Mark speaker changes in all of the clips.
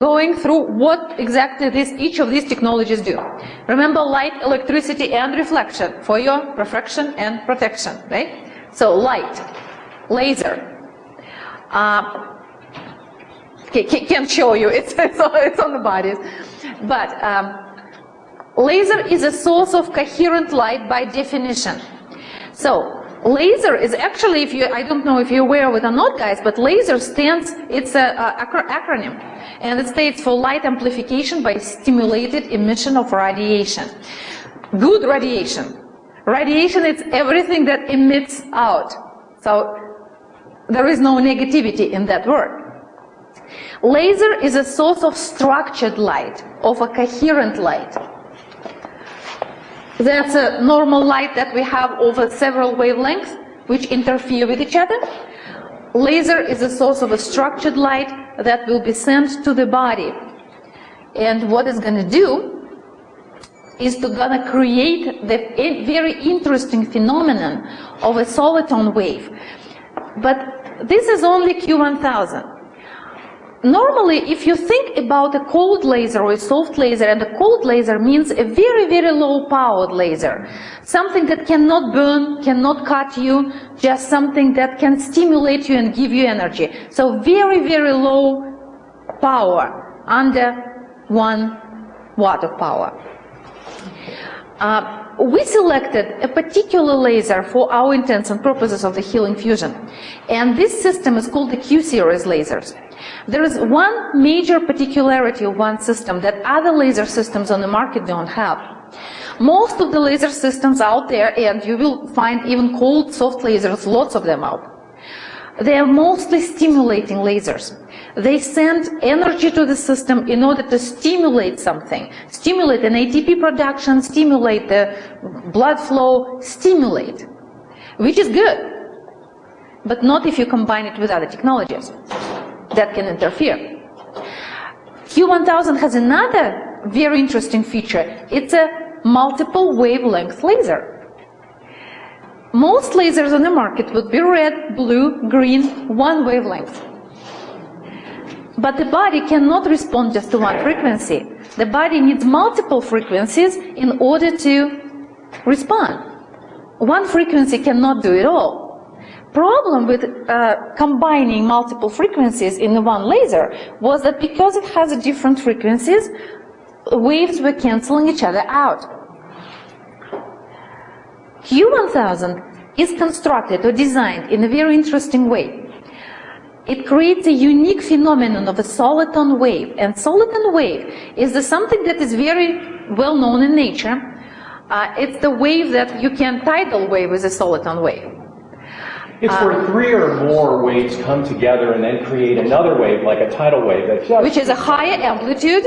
Speaker 1: going through what exactly each of these technologies do. Remember, light, electricity, and reflection for your refraction and protection, right? So light, laser. Can't show you, it's on the bodies. But laser is a source of coherent light by definition. So laser is actually, I don't know if you're aware of it or not, guys, but laser stands, it's an acronym, and it stands for light amplification by stimulated emission of radiation. Good radiation. Radiation is everything that emits out. So there is no negativity in that word. Laser is a source of structured light, of a coherent light. That's a normal light that we have over several wavelengths which interfere with each other. Laser is a source of a structured light that will be sent to the body. And what it's going to do is to create the very interesting phenomenon of a soliton wave. But this is only Q1000. Normally, if you think about a cold laser or a soft laser, and a cold laser means a very, very low-powered laser, something that cannot burn, cannot cut you, just something that can stimulate you and give you energy. So very, very low power, under 1 watt of power. We selected a particular laser for our intents and purposes of the healing fusion. And this system is called the Q-series lasers. There is one major particularity of one system that other laser systems on the market don't have. Most of the laser systems out there, and you will find even cold, soft lasers, lots of them out, they are mostly stimulating lasers. They send energy to the system in order to stimulate something, stimulate an ATP production, stimulate the blood flow, stimulate, which is good, but not if you combine it with other technologies that can interfere. Q1000 has another very interesting feature. It's a multiple wavelength laser. Most lasers on the market would be red, blue, green, one wavelength. But the body cannot respond just to one frequency. The body needs multiple frequencies in order to respond. One frequency cannot do it all. Problem with combining multiple frequencies in one laser was that because it has different frequencies, waves were canceling each other out. Q1000 is constructed or designed in a very interesting way. It creates a unique phenomenon of a soliton wave, and soliton wave is something that is very well known in nature. It's the wave that you can tidal wave with a soliton wave.
Speaker 2: It's where 3 or more waves come together and then create another wave, like a tidal wave.
Speaker 1: Which is a higher amplitude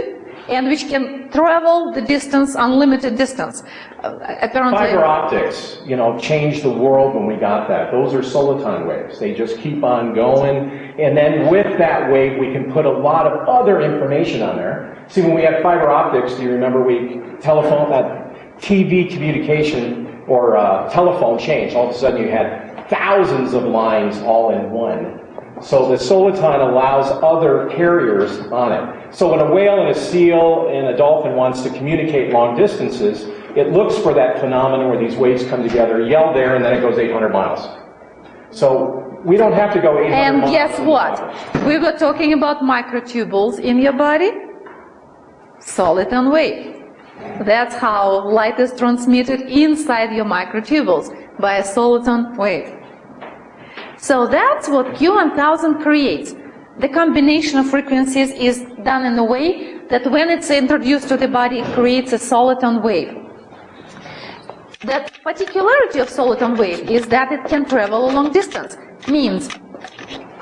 Speaker 1: and which can travel the distance, unlimited distance. Apparently,
Speaker 2: fiber optics, changed the world when we got that. Those are soliton waves. They just keep on going. And then with that wave, we can put a lot of other information on there. See, when we had fiber optics, do you remember telephone, that TV communication or telephone changed. All of a sudden you had thousands of lines all in one. So the soliton allows other carriers on it. So when a whale and a seal and a dolphin wants to communicate long distances, it looks for that phenomenon where these waves come together, yell there, and then it goes 800 miles. So we don't have to go 800 miles.
Speaker 1: And guess what? We were talking about microtubules in your body. Soliton wave. That's how light is transmitted inside your microtubules, by a soliton wave. So that's what Q1000 creates. The combination of frequencies is done in a way that when it's introduced to the body, it creates a soliton wave. The particularity of soliton wave is that it can travel a long distance. Means,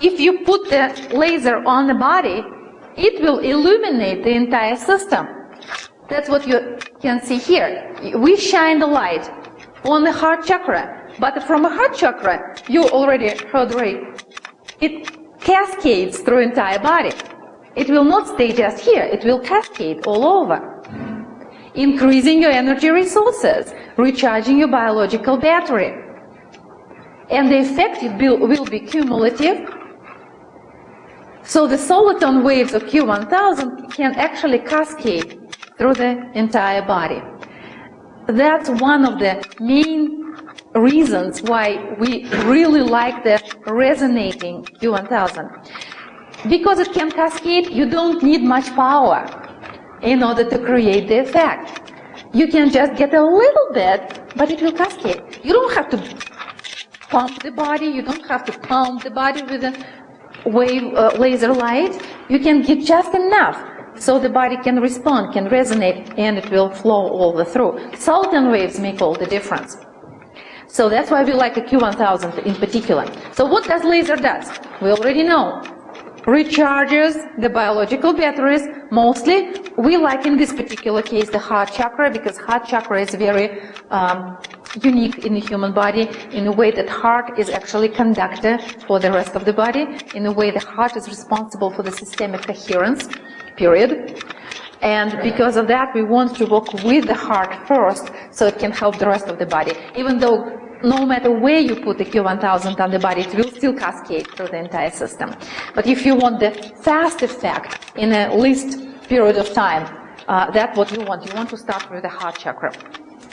Speaker 1: if you put the laser on the body, it will illuminate the entire system. That's what you can see here. We shine the light on the heart chakra. But from a heart chakra, you already heard Ray, it cascades through entire body. It will not stay just here. It will cascade all over, increasing your energy resources, recharging your biological battery. And the effect will be cumulative. So the soliton waves of Q1000 can actually cascade through the entire body. That's one of the main reasons why we really like the resonating Q1000. Because it can cascade, you don't need much power in order to create the effect. You can just get a little bit, but it will cascade. You don't have to pump the body, you don't have to pump the body with a wave laser light. You can get just enough so the body can respond, can resonate, and it will flow all the through. Soliton waves make all the difference. So that's why we like a Q1000 in particular. So what does laser does? We already know. Recharges the biological batteries. Mostly, we like in this particular case the heart chakra, because heart chakra is very unique in the human body in a way that heart is actually conductor for the rest of the body, in a way the heart is responsible for the systemic coherence, period. And because of that, we want to work with the heart first so it can help the rest of the body. Even though no matter where you put the Q1000 on the body, it will still cascade through the entire system. But if you want the fast effect in a least period of time, that's what you want. You want to start with the heart chakra.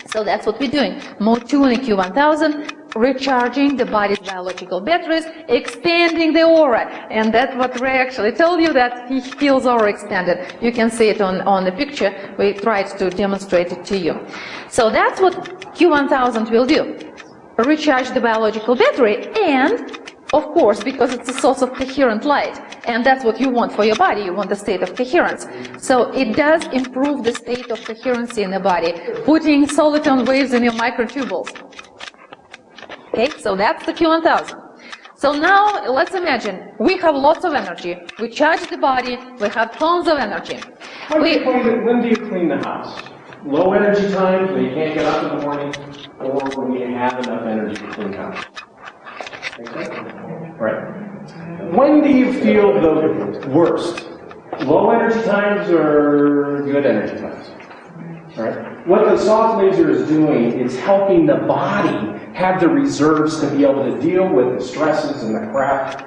Speaker 1: So that's what we're doing. More tuning Q1000, recharging the body's biological batteries, expanding the aura. And that's what Ray actually told you, that he feels aura expanded. You can see it on the picture. We tried to demonstrate it to you. So that's what Q1000 will do. Recharge the biological battery, and of course, because it's a source of coherent light, and that's what you want for your body, you want the state of coherence. So it does improve the state of coherency in the body, putting soliton waves in your microtubules. Okay, so that's the Q1000. So now, let's imagine, we have lots of energy, we charge the body, we have tons of energy.
Speaker 2: When do you clean the house? Low energy times, when you can't get up in the morning, or when you have enough energy to clean the house? Right. When do you feel the worst? Low energy times or good energy times? Right. What the soft laser is doing is helping the body have the reserves to be able to deal with the stresses and the crap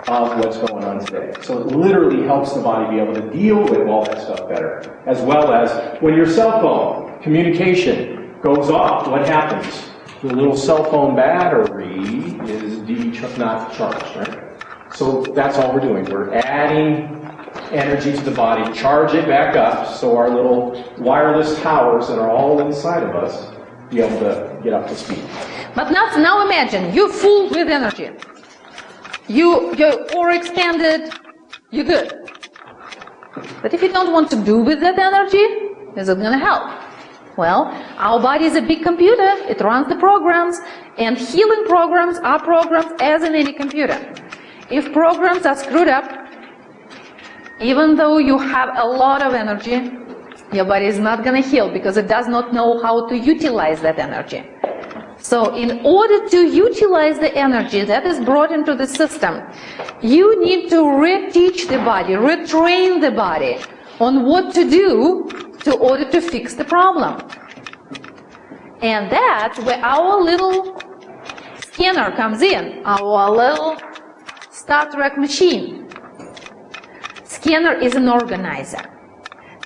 Speaker 2: of what's going on today. So it literally helps the body be able to deal with all that stuff better. As well as when your cell phone communication goes off, what happens? The little cell phone battery is not charged, right? So that's all we're doing. We're adding energy to the body, charge it back up, so our little wireless towers that are all inside of us be able to get up to speed.
Speaker 1: But now imagine, you're full with energy. You're overextended, you're good. But if you don't want to do with that energy, is it going to help? Well, our body is a big computer, it runs the programs, and healing programs are programs as in any computer. If programs are screwed up, even though you have a lot of energy, your body is not going to heal because it does not know how to utilize that energy. So in order to utilize the energy that is brought into the system, you need to reteach the body, retrain the body on what to do in order to fix the problem. And that's where our little scanner comes in, our little Star Trek machine. Scanner is an organizer.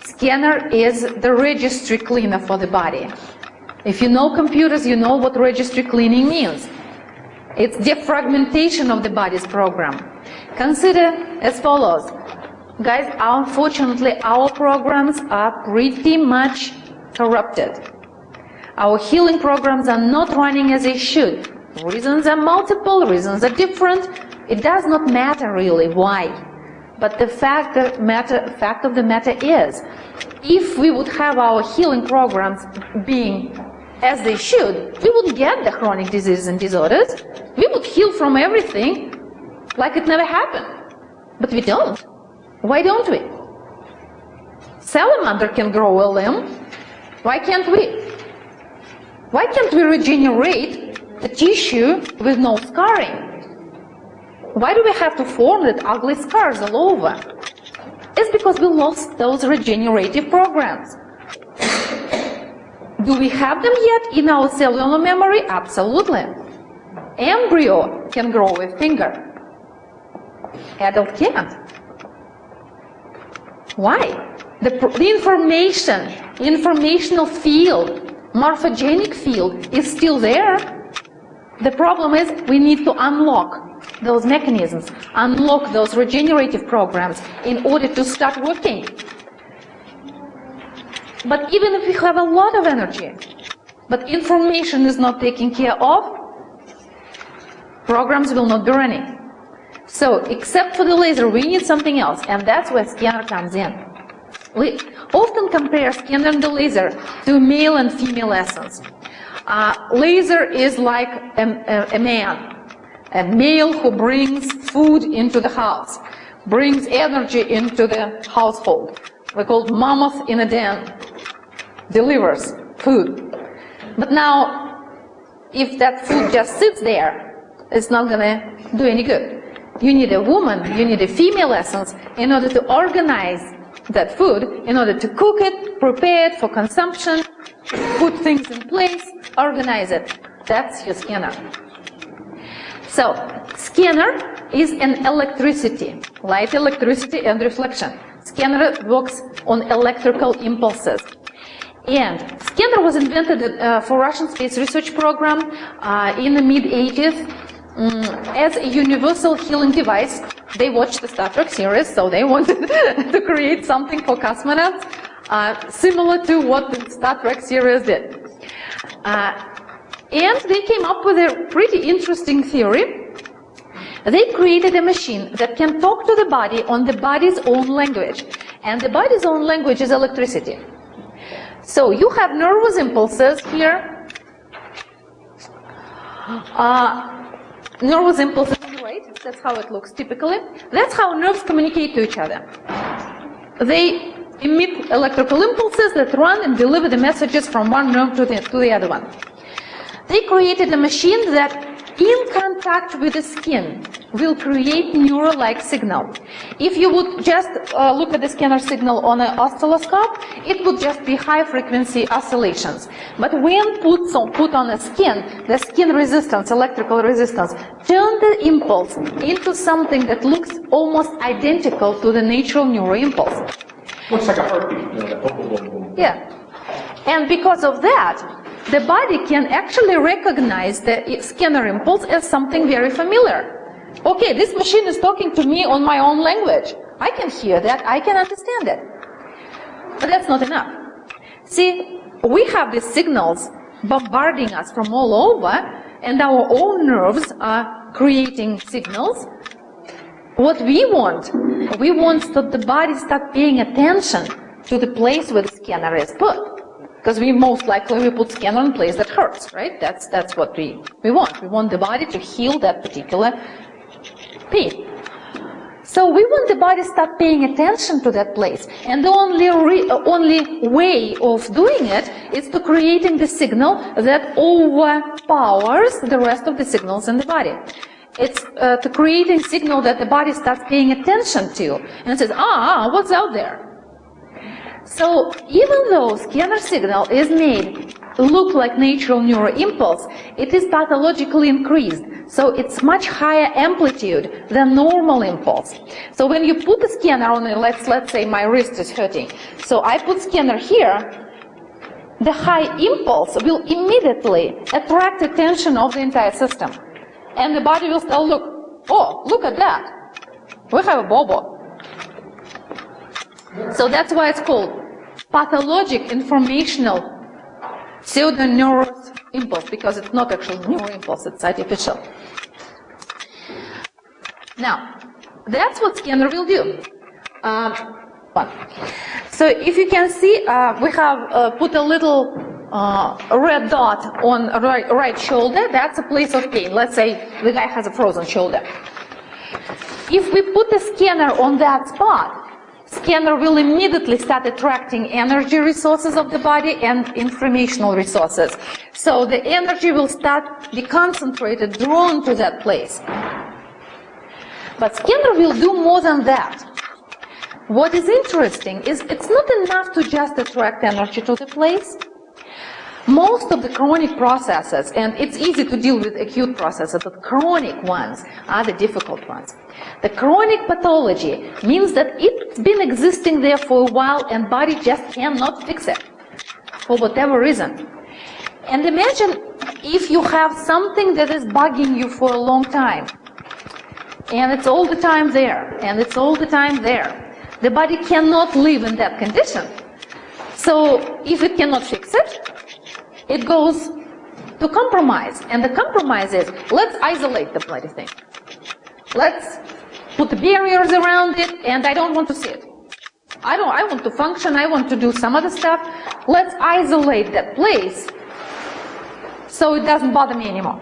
Speaker 1: Scanner is the registry cleaner for the body. If you know computers, you know what registry cleaning means. It's defragmentation of the body's program. Consider as follows. Guys, unfortunately, our programs are pretty much corrupted. Our healing programs are not running as they should. Reasons are multiple, reasons are different. It does not matter really why. But the fact of the matter is, if we would have our healing programs being as they should, we would get the chronic diseases and disorders. We would heal from everything like it never happened. But we don't. Why don't we? Salamander can grow a limb. Why can't we? Why can't we regenerate the tissue with no scarring? Why do we have to form that ugly scars all over? It's because we lost those regenerative programs. Do we have them yet in our cellular memory? Absolutely. Embryo can grow a finger. Adult can't. Why? The informational field, morphogenic field is still there. The problem is we need to unlock those mechanisms, unlock those regenerative programs in order to start working. But even if we have a lot of energy, but information is not taken care of, programs will not be running. So, except for the laser, we need something else, and that's where scanner comes in. We often compare scanner and the laser to male and female essence. Laser is like a man, a male who brings food into the house, brings energy into the household. We call it mammoth in a den, delivers food. But now, if that food just sits there, it's not going to do any good. You need a woman, you need a female essence in order to organize that food, in order to cook it, prepare it for consumption, put things in place, organize it. That's your scanner. So, scanner is an electricity, light electricity and reflection. Scanner works on electrical impulses. And scanner was invented for Russian space research program in the mid-80s. As a universal healing device. They watched the Star Trek series, so they wanted to create something for cosmonauts similar to what the Star Trek series did. And they came up with a pretty interesting theory. They created a machine that can talk to the body on the body's own language. And the body's own language is electricity. So you have nervous impulses here. Nervous impulses on the right, that's how it looks typically. That's how nerves communicate to each other. They emit electrical impulses that run and deliver the messages from one nerve to the other one. They created a machine that, in contact with the skin, will create neural-like signal. If you would just look at the scanner signal on an oscilloscope, it would just be high-frequency oscillations. But when put on a skin, the skin resistance, electrical resistance, turn the impulse into something that looks almost identical to the natural neural impulse.
Speaker 2: Looks like a heartbeat.
Speaker 1: Yeah. And because of that, the body can actually recognize the scanner impulse as something very familiar. Okay, this machine is talking to me on my own language. I can hear that, I can understand it. But that's not enough. See, we have these signals bombarding us from all over, and our own nerves are creating signals. What we want that the body start paying attention to the place where the scanner is put. Because we most likely put scanner in a place that hurts, right? That's what we want. We want the body to heal that particular pain. So we want the body to start paying attention to that place. And the only way of doing it is to creating the signal that overpowers the rest of the signals in the body. It's to creating a signal that the body starts paying attention to. And it says, what's out there? So even though scanner signal is made look like natural neural impulse, it is pathologically increased. So it's much higher amplitude than normal impulse. So when you put the scanner on it, let's say my wrist is hurting. So I put scanner here, the high impulse will immediately attract attention of the entire system. And the body will say, look at that. We have a bobo. So that's why it's called pathologic informational pseudo-neural impulse, because it's not actually neural impulse, it's artificial. Now, that's what scanner will do. So if you can see, we have put a little red dot on right shoulder. That's a place of pain. Let's say the guy has a frozen shoulder. If we put the scanner on that spot, scanner will immediately start attracting energy resources of the body and informational resources. So the energy will start be concentrated, drawn to that place. But scanner will do more than that. What is interesting is it's not enough to just attract energy to the place. Most of the chronic processes, and it's easy to deal with acute processes, but chronic ones are the difficult ones. The chronic pathology means that it's been existing there for a while and body just cannot fix it for whatever reason. And imagine if you have something that is bugging you for a long time, and it's all the time there, and it's all the time there. The body cannot live in that condition. So if it cannot fix it, it goes to compromise. And the compromise is, let's isolate the bloody thing. Let's put barriers around it, and I don't want to see it. I want to function, I want to do some other stuff. Let's isolate that place so it doesn't bother me anymore.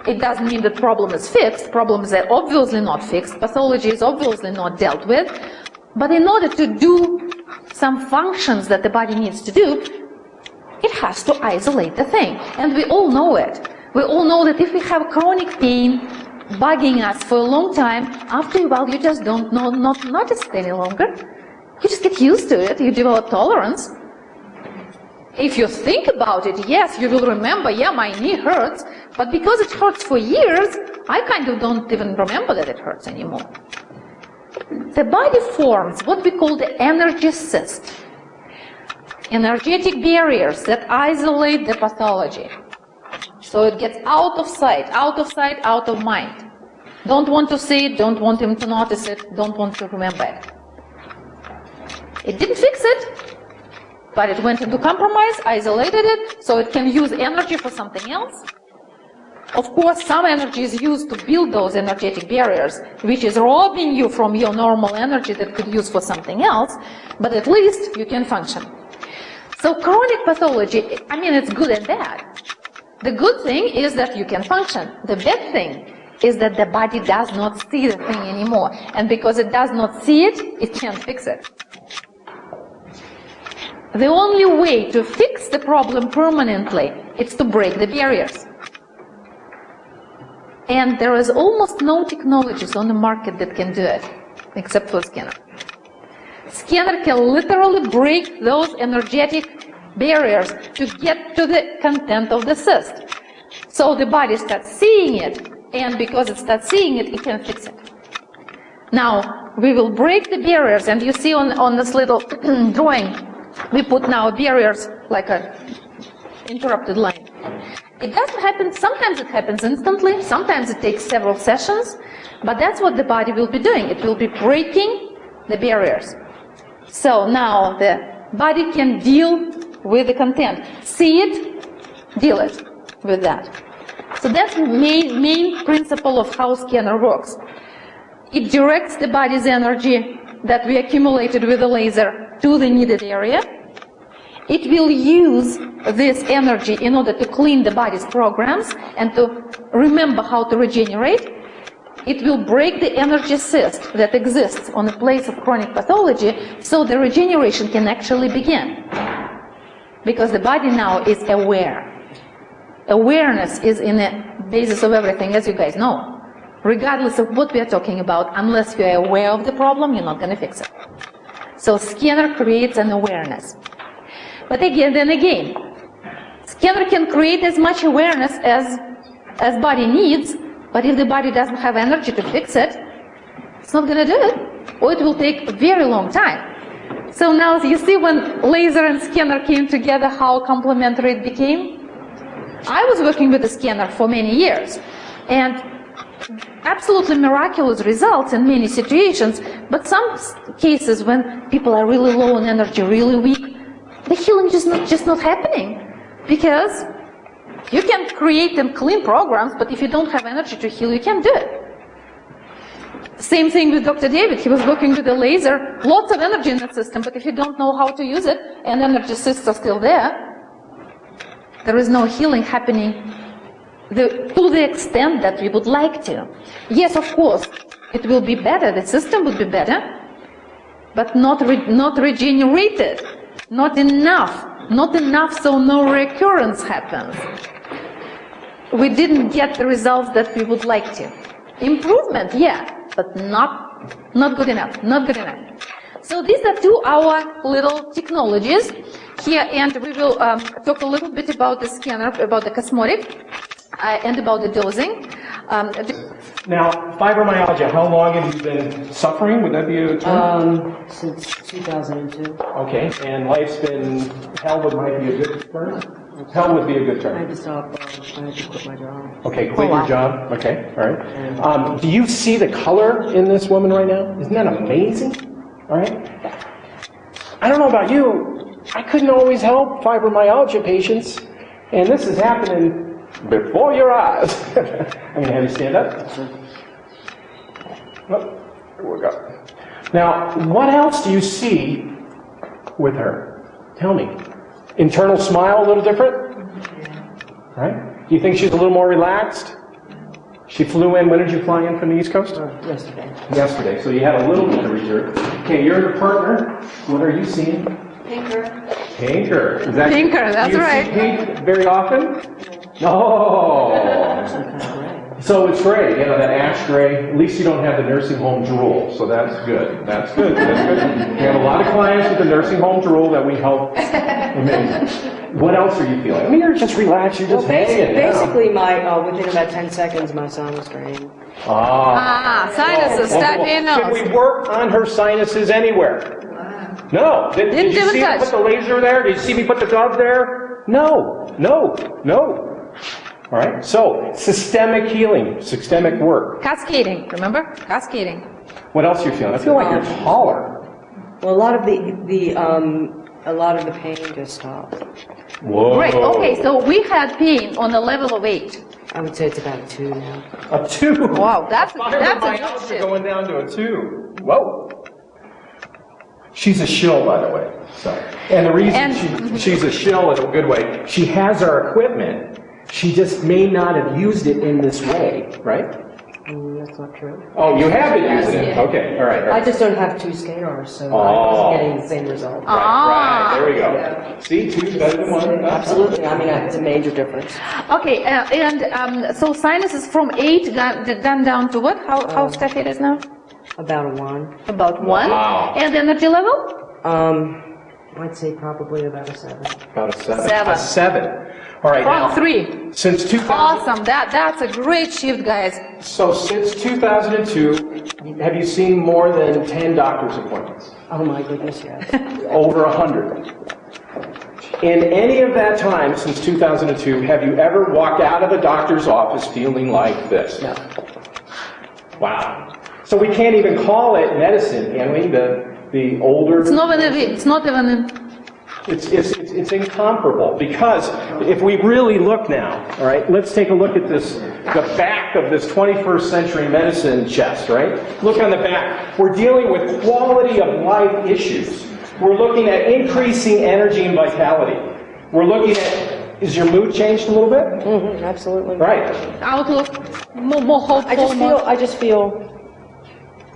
Speaker 1: It doesn't mean the problem is fixed. Problems are obviously not fixed. Pathology is obviously not dealt with. But in order to do some functions that the body needs to do, it has to isolate the thing. And we all know it. We all know that if we have chronic pain bugging us for a long time, after a while you just don't not notice it any longer. You just get used to it. You develop tolerance. If you think about it, yes, you will remember, yeah, my knee hurts, but because it hurts for years, I kind of don't even remember that it hurts anymore. The body forms what we call the energy cyst. Energetic barriers that isolate the pathology. So it gets out of sight, out of mind. Don't want to see it, don't want him to notice it, don't want to remember it. It didn't fix it, but it went into compromise, isolated it, so it can use energy for something else. Of course, some energy is used to build those energetic barriers, which is robbing you from your normal energy that could use for something else, but at least you can function. So chronic pathology, I mean, it's good and bad. The good thing is that you can function. The bad thing is that the body does not see the thing anymore. And because it does not see it, it can't fix it. The only way to fix the problem permanently is to break the barriers. And there is almost no technologies on the market that can do it, except for scanner. Scanner can literally break those energetic barriers to get to the content of the cyst. So the body starts seeing it, and because it starts seeing it, it can fix it. Now, we will break the barriers, and you see on this little drawing, we put now barriers like a interrupted line. It doesn't happen, sometimes it happens instantly, sometimes it takes several sessions, but that's what the body will be doing. It will be breaking the barriers. So now the body can deal with the content. See it, deal it with that. So that's the main principle of how scanner works. It directs the body's energy that we accumulated with the laser to the needed area. It will use this energy in order to clean the body's programs and to remember how to regenerate. It will break the energy cyst that exists on the place of chronic pathology so the regeneration can actually begin. Because the body now is aware. Awareness is in the basis of everything, as you guys know. Regardless of what we are talking about, unless you are aware of the problem, you're not going to fix it. So scanner creates an awareness. But again, scanner can create as much awareness as body needs, but if the body doesn't have energy to fix it, it's not going to do it, or it will take a very long time. So now you see when laser and scanner came together, how complementary it became? I was working with the scanner for many years, and absolutely miraculous results in many situations, but some cases when people are really low on energy, really weak, the healing is just not happening, because you can create and clean programs, but if you don't have energy to heal, you can't do it. Same thing with Dr. David. He was working with a laser, lots of energy in the system, but if you don't know how to use it, and energy cysts are still there is no healing happening to the extent that we would like to. Yes, of course, it will be better, the system would be better, but not regenerated, not enough so no recurrence happens. We didn't get the results that we would like to. Improvement, yeah, but not good enough, not good enough. So these are our little technologies, here, and we will talk a little bit about the scanner, about the Cosmotic, and about the dosing.
Speaker 2: Now, fibromyalgia, how long have you been suffering? Would that be a term?
Speaker 3: Since 2002.
Speaker 2: Okay, and life's been, hell might be a good term? Hell would be a good
Speaker 3: I
Speaker 2: term.
Speaker 3: had to stop, I had to quit my job.
Speaker 2: Okay, quit your job. Okay, all right. Do you see the color in this woman right now? Isn't that amazing? All right. I don't know about you. I couldn't always help fibromyalgia patients, and this is happening before your eyes. I'm going to have you stand up. Oh, here we go. Now, what else do you see with her? Tell me. Internal smile a little different? Right? Do you think she's a little more relaxed? She flew in, when did you fly in from the East Coast?
Speaker 3: Yesterday.
Speaker 2: Yesterday, so you had a little bit of reserve. Okay, you're the partner. What are you seeing?
Speaker 3: Pinker.
Speaker 2: Pinker. Is that,
Speaker 1: Pinker, that's right.
Speaker 2: Do you see pink very often? No.
Speaker 3: Some kind of gray.
Speaker 2: So it's gray, you know, that ash gray. At least you don't have the nursing home drool, so that's good. That's good. That's good. We have a lot of clients with the nursing home drool that we help. Amazing. What else are you feeling? I mean, you're just relaxed. You're just hanging.
Speaker 3: Basically, within about 10 seconds, my son was drained.
Speaker 1: Sinuses, stuffy
Speaker 2: Can
Speaker 1: nose.
Speaker 2: we work on her sinuses anywhere? No. Did
Speaker 1: Didn't
Speaker 2: you
Speaker 1: even
Speaker 2: see me
Speaker 1: touch.
Speaker 2: put the laser there? Did you see me put the glove there? No. No. No. All right. So, systemic healing, systemic work.
Speaker 1: Cascading, remember? Cascading.
Speaker 2: What else are you feeling? I feel like you're taller.
Speaker 3: Well, a lot of the pain just stopped.
Speaker 2: Whoa.
Speaker 1: Great. Okay, so we had pain on a level of 8.
Speaker 3: I would say it's about a 2 now.
Speaker 2: A 2.
Speaker 1: Wow, that's a good
Speaker 2: Fibromyalgia
Speaker 1: shift.
Speaker 2: going down to a 2. Whoa. She's a shill, by the way. So, and the reason she's a shill in a good way, she has our equipment. She just may not have used it in this way, right?
Speaker 3: That's not true.
Speaker 2: Oh, you have been using it. Okay, all right. All
Speaker 3: I
Speaker 2: right.
Speaker 3: just don't have 2 scalars, so I wasn't getting the same result.
Speaker 2: Right, there we go. See, 2 better than 1.
Speaker 3: Absolutely. I mean, it's a major difference.
Speaker 1: Okay, so sinuses from 8 gone down to what? How stuffy it is now?
Speaker 3: About a 1.
Speaker 1: About 1.
Speaker 2: Wow.
Speaker 1: And the energy level?
Speaker 3: I'd say probably about a 7.
Speaker 2: About a 7.
Speaker 1: 7.
Speaker 2: A 7. All right, now,
Speaker 1: 3.
Speaker 2: since 2000,
Speaker 1: Awesome. That's a great shift, guys.
Speaker 2: so since 2002, have you seen more than 10 doctor's appointments?
Speaker 3: Oh my goodness, yes.
Speaker 2: Over 100. In any of that time since 2002, have you ever walked out of a doctor's office feeling like this?
Speaker 3: No.
Speaker 2: Wow. So we can't even call it medicine, can we? The older...
Speaker 1: It's not even
Speaker 2: It's incomparable, because if we really look now, all right, let's take a look at this, the back of this 21st century medicine chest, right? Look on the back. We're dealing with quality of life issues. We're looking at increasing energy and vitality. We're looking at, is your mood changed a little bit?
Speaker 3: Mm-hmm, absolutely.
Speaker 2: Right.
Speaker 1: outlook, more hopeful.
Speaker 3: I just feel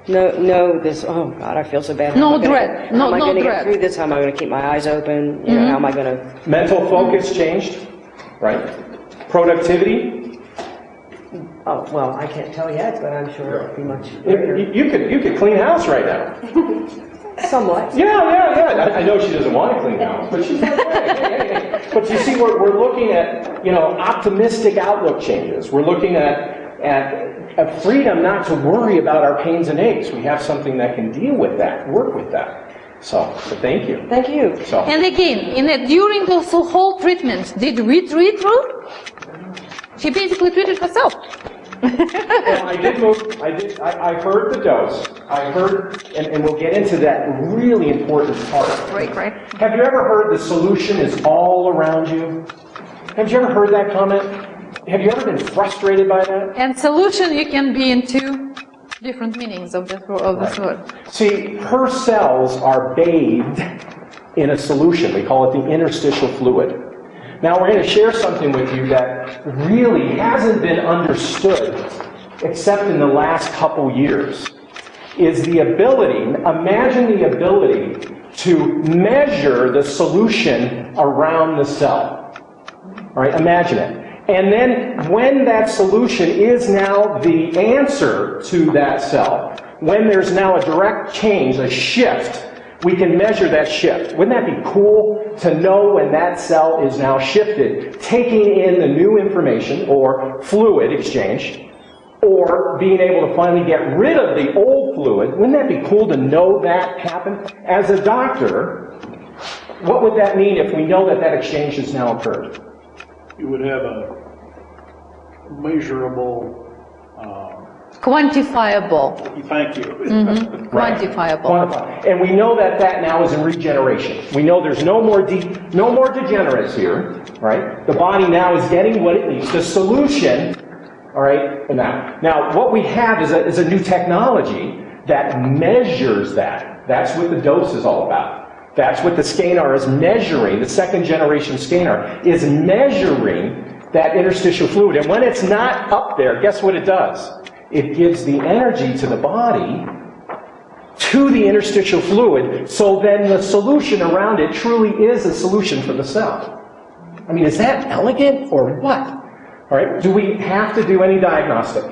Speaker 3: oh God, I feel so bad.
Speaker 1: No dread.
Speaker 3: How am I going to
Speaker 1: dread.
Speaker 3: get through this? How am I going to keep my eyes open? You know, how am I going to...
Speaker 2: Mental focus changed, right? Productivity.
Speaker 3: Oh, well, I can't tell yet, but I'm sure it'll be much greater.
Speaker 2: You could clean house right now.
Speaker 3: Somewhat.
Speaker 2: Yeah. I know she doesn't want to clean house, but she's okay. But you see, we're looking at, optimistic outlook changes. We're looking at a freedom not to worry about our pains and aches. We have something that can deal with that, work with that. So thank you.
Speaker 3: Thank you.
Speaker 2: So,
Speaker 1: And again, during the whole treatment, did we treat her? She basically treated herself.
Speaker 2: well, I heard the dose. I heard, and we'll get into that really important part.
Speaker 1: Right.
Speaker 2: Have you ever heard the solution is all around you? Have you ever heard that comment? Have you ever been frustrated by that?
Speaker 1: And solution, you can be in 2 different meanings of this word.
Speaker 2: See, her cells are bathed in a solution. We call it the interstitial fluid. Now we're going to share something with you that really hasn't been understood except in the last couple years. Is the ability, imagine the ability to measure the solution around the cell. All right, imagine it. And then when that solution is now the answer to that cell, when there's now a direct change, a shift, we can measure that shift. Wouldn't that be cool? to know when that cell is now shifted, taking in the new information or fluid exchange, or being able to finally get rid of the old fluid. Wouldn't that be cool to know that happened? As a doctor, what would that mean if we know that that exchange has now occurred?
Speaker 4: You would have a measurable,
Speaker 1: Quantifiable.
Speaker 4: thank you.
Speaker 2: Right.
Speaker 1: Quantifiable.
Speaker 2: And we know that that now is in regeneration. We know there's no more degenerates here, right? The body now is getting what it needs. The solution, all right, now what we have is a new technology that measures that. That's what the dose is all about. That's what the scanner is measuring. The second generation scanner is measuring that interstitial fluid. And when it's not up there, guess what it does? It gives the energy to the body, to the interstitial fluid, so then the solution around it truly is a solution for the cell. I mean, is that elegant or what? All right, do we have to do any diagnostic?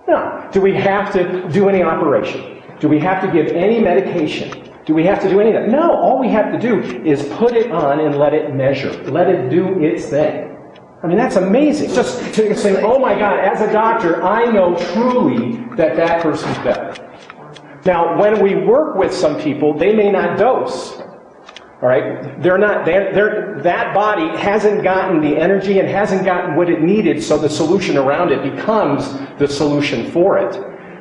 Speaker 2: No. Do we have to do any operation? Do we have to give any medication? Do we have to do any of that? No, all we have to do is put it on and let it measure. Let it do its thing. I mean, that's amazing. Just to say, oh my God, as a doctor, I know truly that that person's better. Now, when we work with some people, they may not dose. All right? That body hasn't gotten the energy and hasn't gotten what it needed, so the solution around it becomes the solution for it.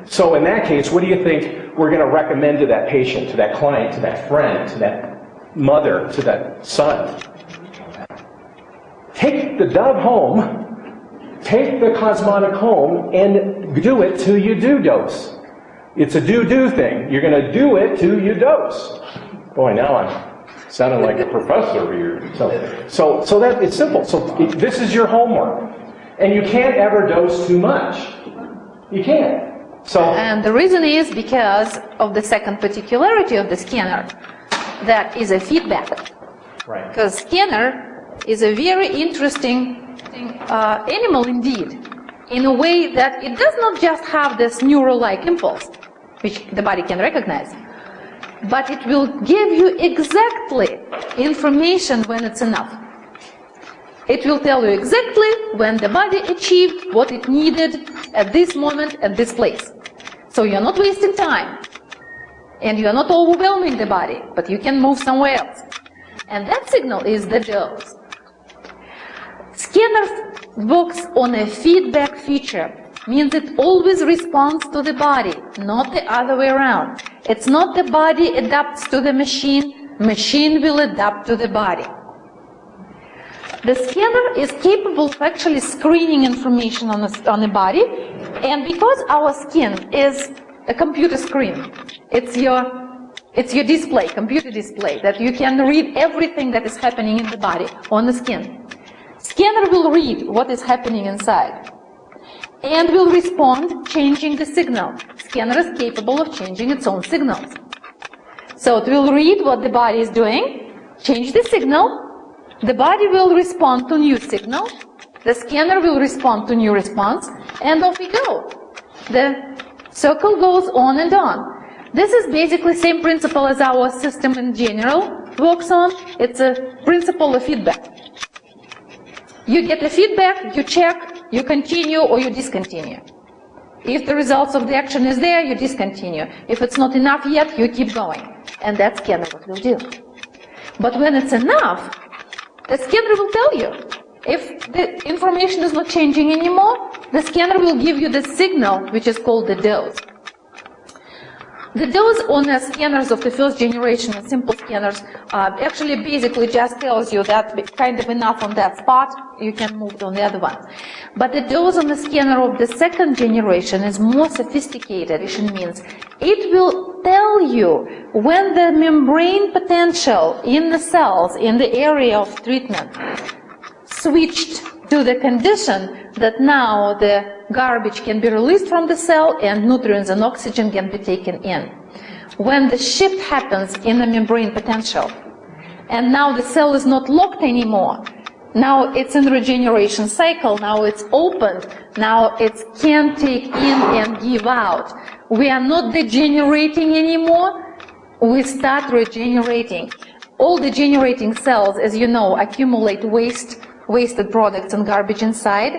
Speaker 2: So in that case, what do you think we're going to recommend to that patient, to that client, to that friend, to that mother, to that son? Take the dove home, take the cosmotic home, and do it till you do dose. It's a do thing. You're going to do it till you dose. Boy, now I'm sounding like a professor over here. So that it's simple. So this is your homework. And you can't ever dose too much. You can't.
Speaker 1: And the reason is because of the second particularity of the scanner. That is a feedback.
Speaker 2: Right.
Speaker 1: Because scanner is a very interesting animal indeed, in a way that it does not just have this neural-like impulse, which the body can recognize, but it will give you exactly information when it's enough. It will tell you exactly when the body achieved what it needed at this moment, at this place. So you're not wasting time, and you're not overwhelming the body, but you can move somewhere else. And that signal is the dose. Scanner works on a feedback feature, means it always responds to the body, not the other way around. It's not the body adapts to the machine, machine will adapt to the body. The scanner is capable of actually screening information on the body, and because our skin is a computer screen, it's your display, computer display, that you can read everything that is happening in the body on the skin. Scanner will read what is happening inside and will respond, changing the signal. Scanner is capable of changing its own signals. So it will read what the body is doing, change the signal, the body will respond to new signal, the scanner will respond to new response, and off we go. The circle goes on and on. This is basically the same principle as our system in general works on. It's a principle of feedback. You get the feedback, you check, you continue or you discontinue. If the results of the action is there, you discontinue. If it's not enough yet, you keep going. And that scanner will do. But when it's enough, the scanner will tell you. If the information is not changing anymore, the scanner will give you the signal, which is called the dose. The dose on the scanners of the first generation, the simple scanners, actually basically just tells you that kind of enough on that spot, you can move on the other one. But the dose on the scanner of the second generation is more sophisticated, which means it will tell you when the membrane potential in the cells in the area of treatment switched to the condition that now the garbage can be released from the cell and nutrients and oxygen can be taken in. When the shift happens in the membrane potential, and now the cell is not locked anymore, now it's in regeneration cycle, now it's opened, now it can take in and give out. We are not degenerating anymore, we start regenerating. all the generating cells, as you know, accumulate wasted products and garbage inside.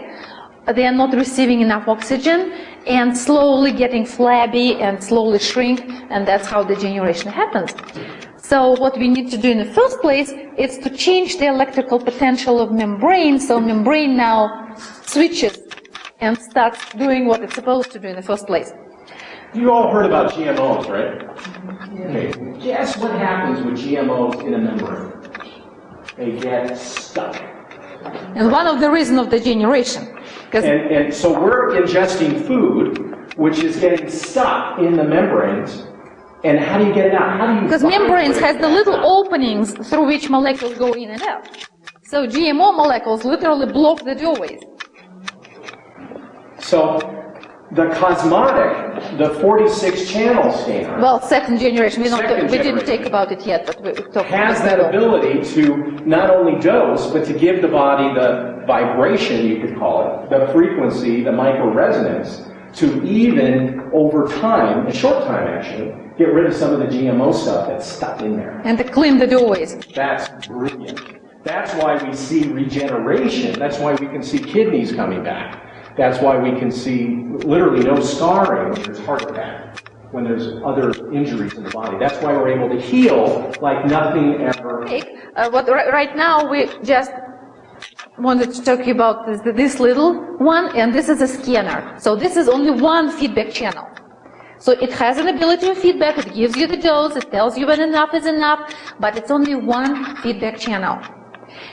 Speaker 1: They are not receiving enough oxygen and slowly getting flabby and slowly shrink, and that's how degeneration happens. So what we need to do in the first place is to change the electrical potential of membrane, so membrane now switches and starts doing what it's supposed to do in the first place.
Speaker 2: You all heard about GMOs, right? Okay. Guess what happens with GMOs in a membrane? They get stuck.
Speaker 1: And one of the reasons of degeneration.
Speaker 2: And so we're ingesting food, which is getting stuck in the membranes. And how do you get it out? How do you?
Speaker 1: Because membranes has the little openings through which molecules go in and out. So GMO molecules literally block the doorways.
Speaker 2: So the Cosmotic, the 46-channel scanner,
Speaker 1: Well, second generation, we didn't
Speaker 2: generation.
Speaker 1: take about it yet, but we talked
Speaker 2: has
Speaker 1: about
Speaker 2: that
Speaker 1: it.
Speaker 2: ability to not only dose, but to give the body the vibration, you could call it, the frequency, the microresonance, to even, over time, a short time actually, get rid of some of the GMO stuff that's stuck in there.
Speaker 1: And to clean the doorways.
Speaker 2: That's brilliant. That's why we see regeneration. That's why we can see kidneys coming back. That's why we can see literally no scarring when there's heart attack, when there's other injuries in the body. That's why we're able to heal like nothing ever.
Speaker 1: Right now, we just wanted to talk about this little one, and this is a scanner. So this is only one feedback channel. So it has an ability of feedback, it gives you the dose, it tells you when enough is enough, but it's only one feedback channel.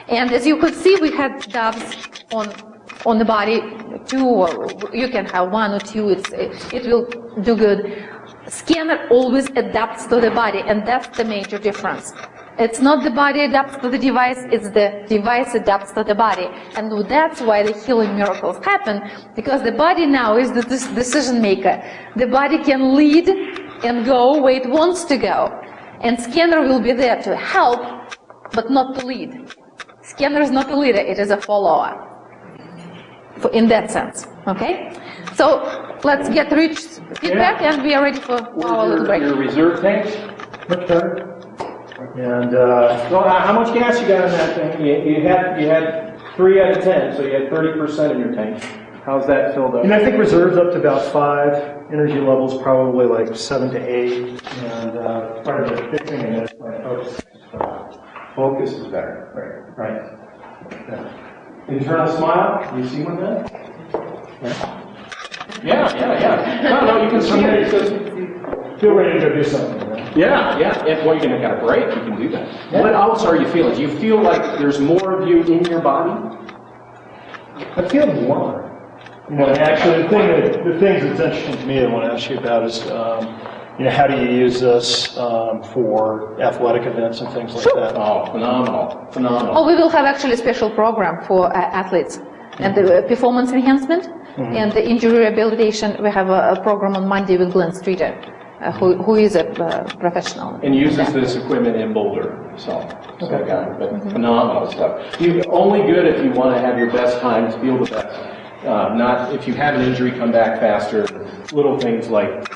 Speaker 1: And as you could see, we had doves on the body, 2, or you can have 1 or 2, it will do good. Scanner always adapts to the body, and that's the major difference. It's not the body adapts to the device, it's the device adapts to the body. And that's why the healing miracles happen, because the body now is the decision maker. The body can lead and go where it wants to go. And scanner will be there to help, but not to lead. Scanner is not a leader, it is a follower. In that sense, okay? So let's get rich feedback, and we are ready for our little break.
Speaker 2: Your reserve tanks?
Speaker 5: Much better. And
Speaker 2: So how much gas you got in that thing? You had 3 out of 10, so you had 30% in your tank. How's that filled up?
Speaker 5: I think reserves up to about 5. Energy levels probably like 7 to 8. And part of the fixing in it, my focus.
Speaker 2: Focus is better. Right. Yeah. Internal smile. You see one then? Yeah. No, you can see it. It says,
Speaker 5: Feel ready to go do something. Right?
Speaker 2: yeah. If well, you're going to got a break, you can do that. Yeah. What else are you feeling? Do you feel like there's more of you in your body?
Speaker 5: I feel warmer. Actually, the things that's interesting to me I want to ask you about is, how do you use this for athletic events and things like that?
Speaker 2: Oh, phenomenal.
Speaker 1: Oh, we will have actually a special program for athletes and the performance enhancement and the injury rehabilitation. We have a program on Monday with Glenn Streeter, who is a professional.
Speaker 2: And uses this equipment in Boulder, but phenomenal stuff. Only good if you want to have your best times, feel the best. Not if you have an injury, come back faster. Little things like,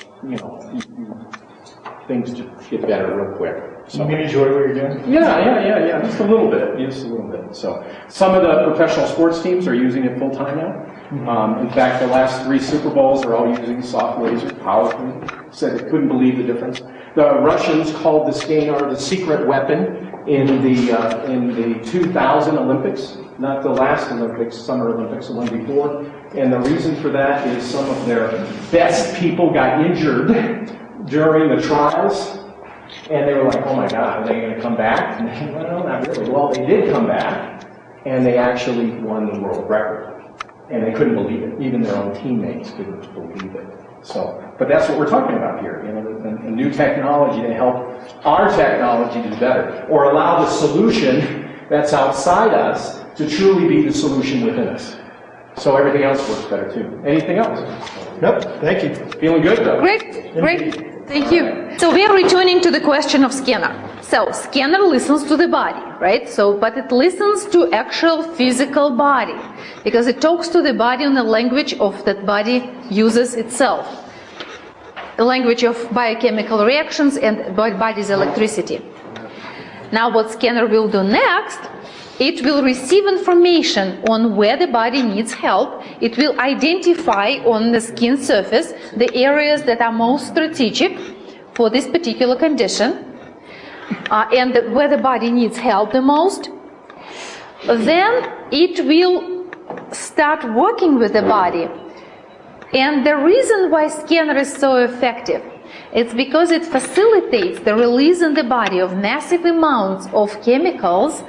Speaker 2: things just get better real quick.
Speaker 5: So you enjoy what you're doing?
Speaker 2: Yeah. Just a little bit. So some of the professional sports teams are using it full time now. In fact, the last 3 Super Bowls are all using soft laser, powerful. Said they couldn't believe the difference. The Russians called the scanner the secret weapon in the 2000 Olympics, not the last Olympics, Summer Olympics, the one before. And the reason for that is some of their best people got injured during the trials, and they were like, oh my God, are they going to come back? And well, not really. Well, they did come back, and they actually won the world record. And they couldn't believe it. Even their own teammates couldn't believe it. So, but that's what we're talking about here, a new technology to help our technology do better, or allow the solution that's outside us to truly be the solution within us. So everything else works better too. Anything else?
Speaker 5: Nope, thank you.
Speaker 2: Feeling good though?
Speaker 1: Great. Thank you. So we are returning to the question of scanner. So scanner listens to the body, right? But it listens to actual physical body, because it talks to the body in the language of that body uses itself. The language of biochemical reactions and body's electricity. Now what scanner will do next, it will receive information on where the body needs help. It will identify on the skin surface the areas that are most strategic for this particular condition, and where the body needs help the most. Then it will start working with the body. And the reason why scanner is so effective, it's because it facilitates the release in the body of massive amounts of chemicals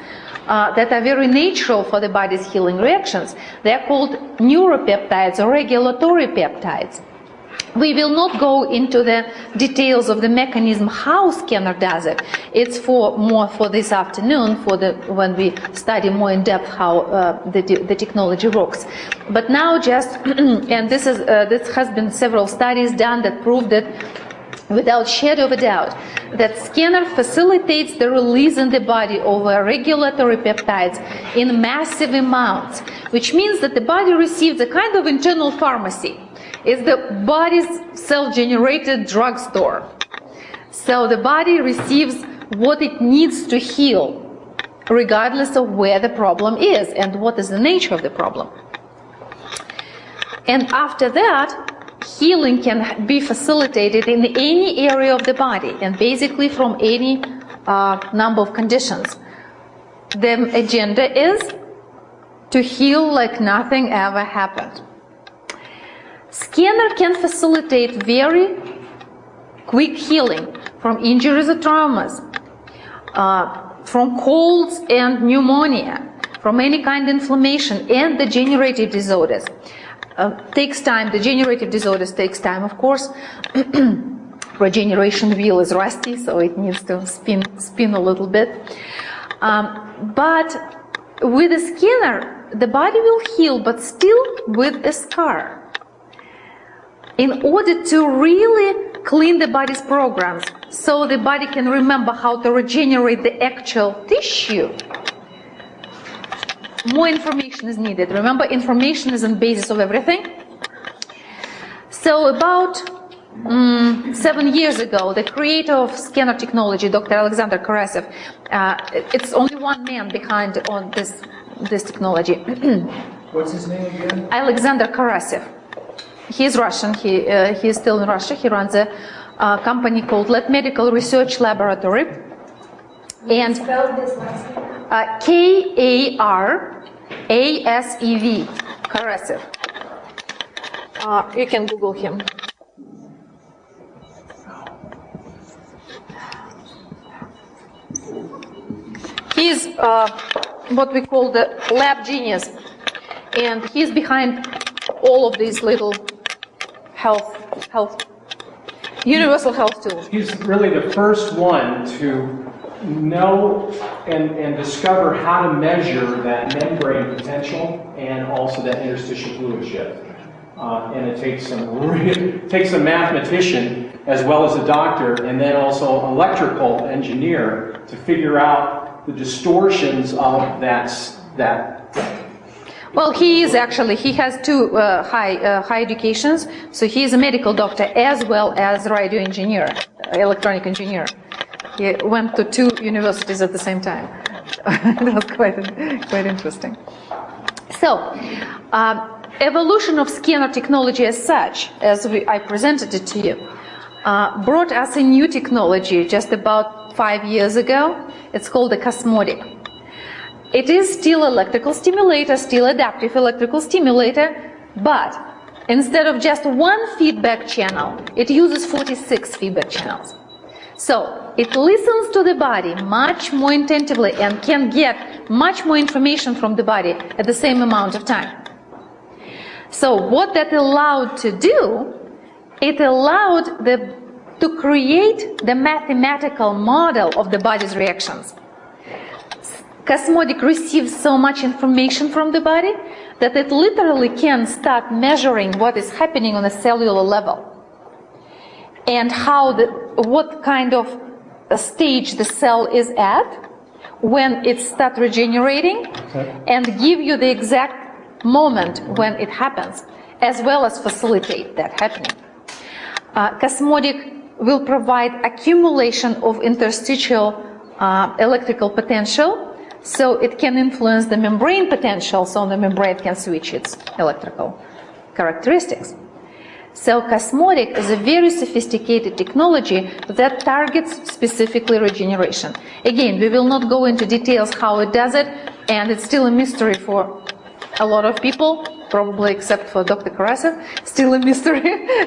Speaker 1: that are very natural for the body's healing reactions. They are called neuropeptides or regulatory peptides. We will not go into the details of the mechanism how scanner does it. It's more for this afternoon, when we study more in depth how the technology works. But now just, and this has been several studies done that prove that without shadow of a doubt, that scanner facilitates the release in the body of regulatory peptides in massive amounts, which means that the body receives a kind of internal pharmacy. It's the body's self-generated drugstore. So the body receives what it needs to heal, regardless of where the problem is and what is the nature of the problem. And after that, healing can be facilitated in any area of the body and basically from any number of conditions. The agenda is to heal like nothing ever happened. Scanner can facilitate very quick healing from injuries or traumas, from colds and pneumonia, from any kind of inflammation and degenerative disorders. Takes time. Degenerative disorders takes time, of course. Regeneration wheel is rusty, so it needs to spin a little bit. But with a scanner, the body will heal, but still with a scar. In order to really clean the body's programs, so the body can remember how to regenerate the actual tissue, more information is needed. Remember, information is the basis of everything. So about 7 years ago, the creator of scanner technology, Dr. Alexander Karasev, it's only one man behind on this technology.
Speaker 6: What's his name again?
Speaker 1: Alexander Karasev. He's Russian. He's still in Russia. He runs a company called Let Medical Research Laboratory. And
Speaker 7: Spell his last name.
Speaker 1: K-A-R-A-S-E-V, Karasev. You can Google him. He's what we call the lab genius, and he's behind all of these little universal health tools.
Speaker 2: He's really the first one to know and discover how to measure that membrane potential and also that interstitial fluid shift. And it takes a mathematician as well as a doctor and then also an electrical engineer to figure out the distortions of that.
Speaker 1: Well, he has two high educations, so he is a medical doctor as well as radio engineer, electronic engineer. He went to 2 universities at the same time. That was quite interesting. So, evolution of scanner technology as such, as I presented it to you, brought us a new technology just about 5 years ago. It's called the Cosmotic. It is still electrical stimulator, still adaptive electrical stimulator, but instead of just one feedback channel, it uses 46 feedback channels. So it listens to the body much more attentively and can get much more information from the body at the same amount of time. So what that allowed to do, it allowed to create the mathematical model of the body's reactions. Cosmotic receives so much information from the body that it literally can start measuring what is happening on a cellular level and what kind of a stage the cell is at when it starts regenerating, and give you the exact moment when it happens, as well as facilitate that happening. Cosmotic will provide accumulation of interstitial electrical potential, so it can influence the membrane potential, so the membrane can switch its electrical characteristics. So Cosmotic is a very sophisticated technology that targets specifically regeneration. Again, we will not go into details how it does it, and it's still a mystery for a lot of people, probably except for Dr. Karasev, still a mystery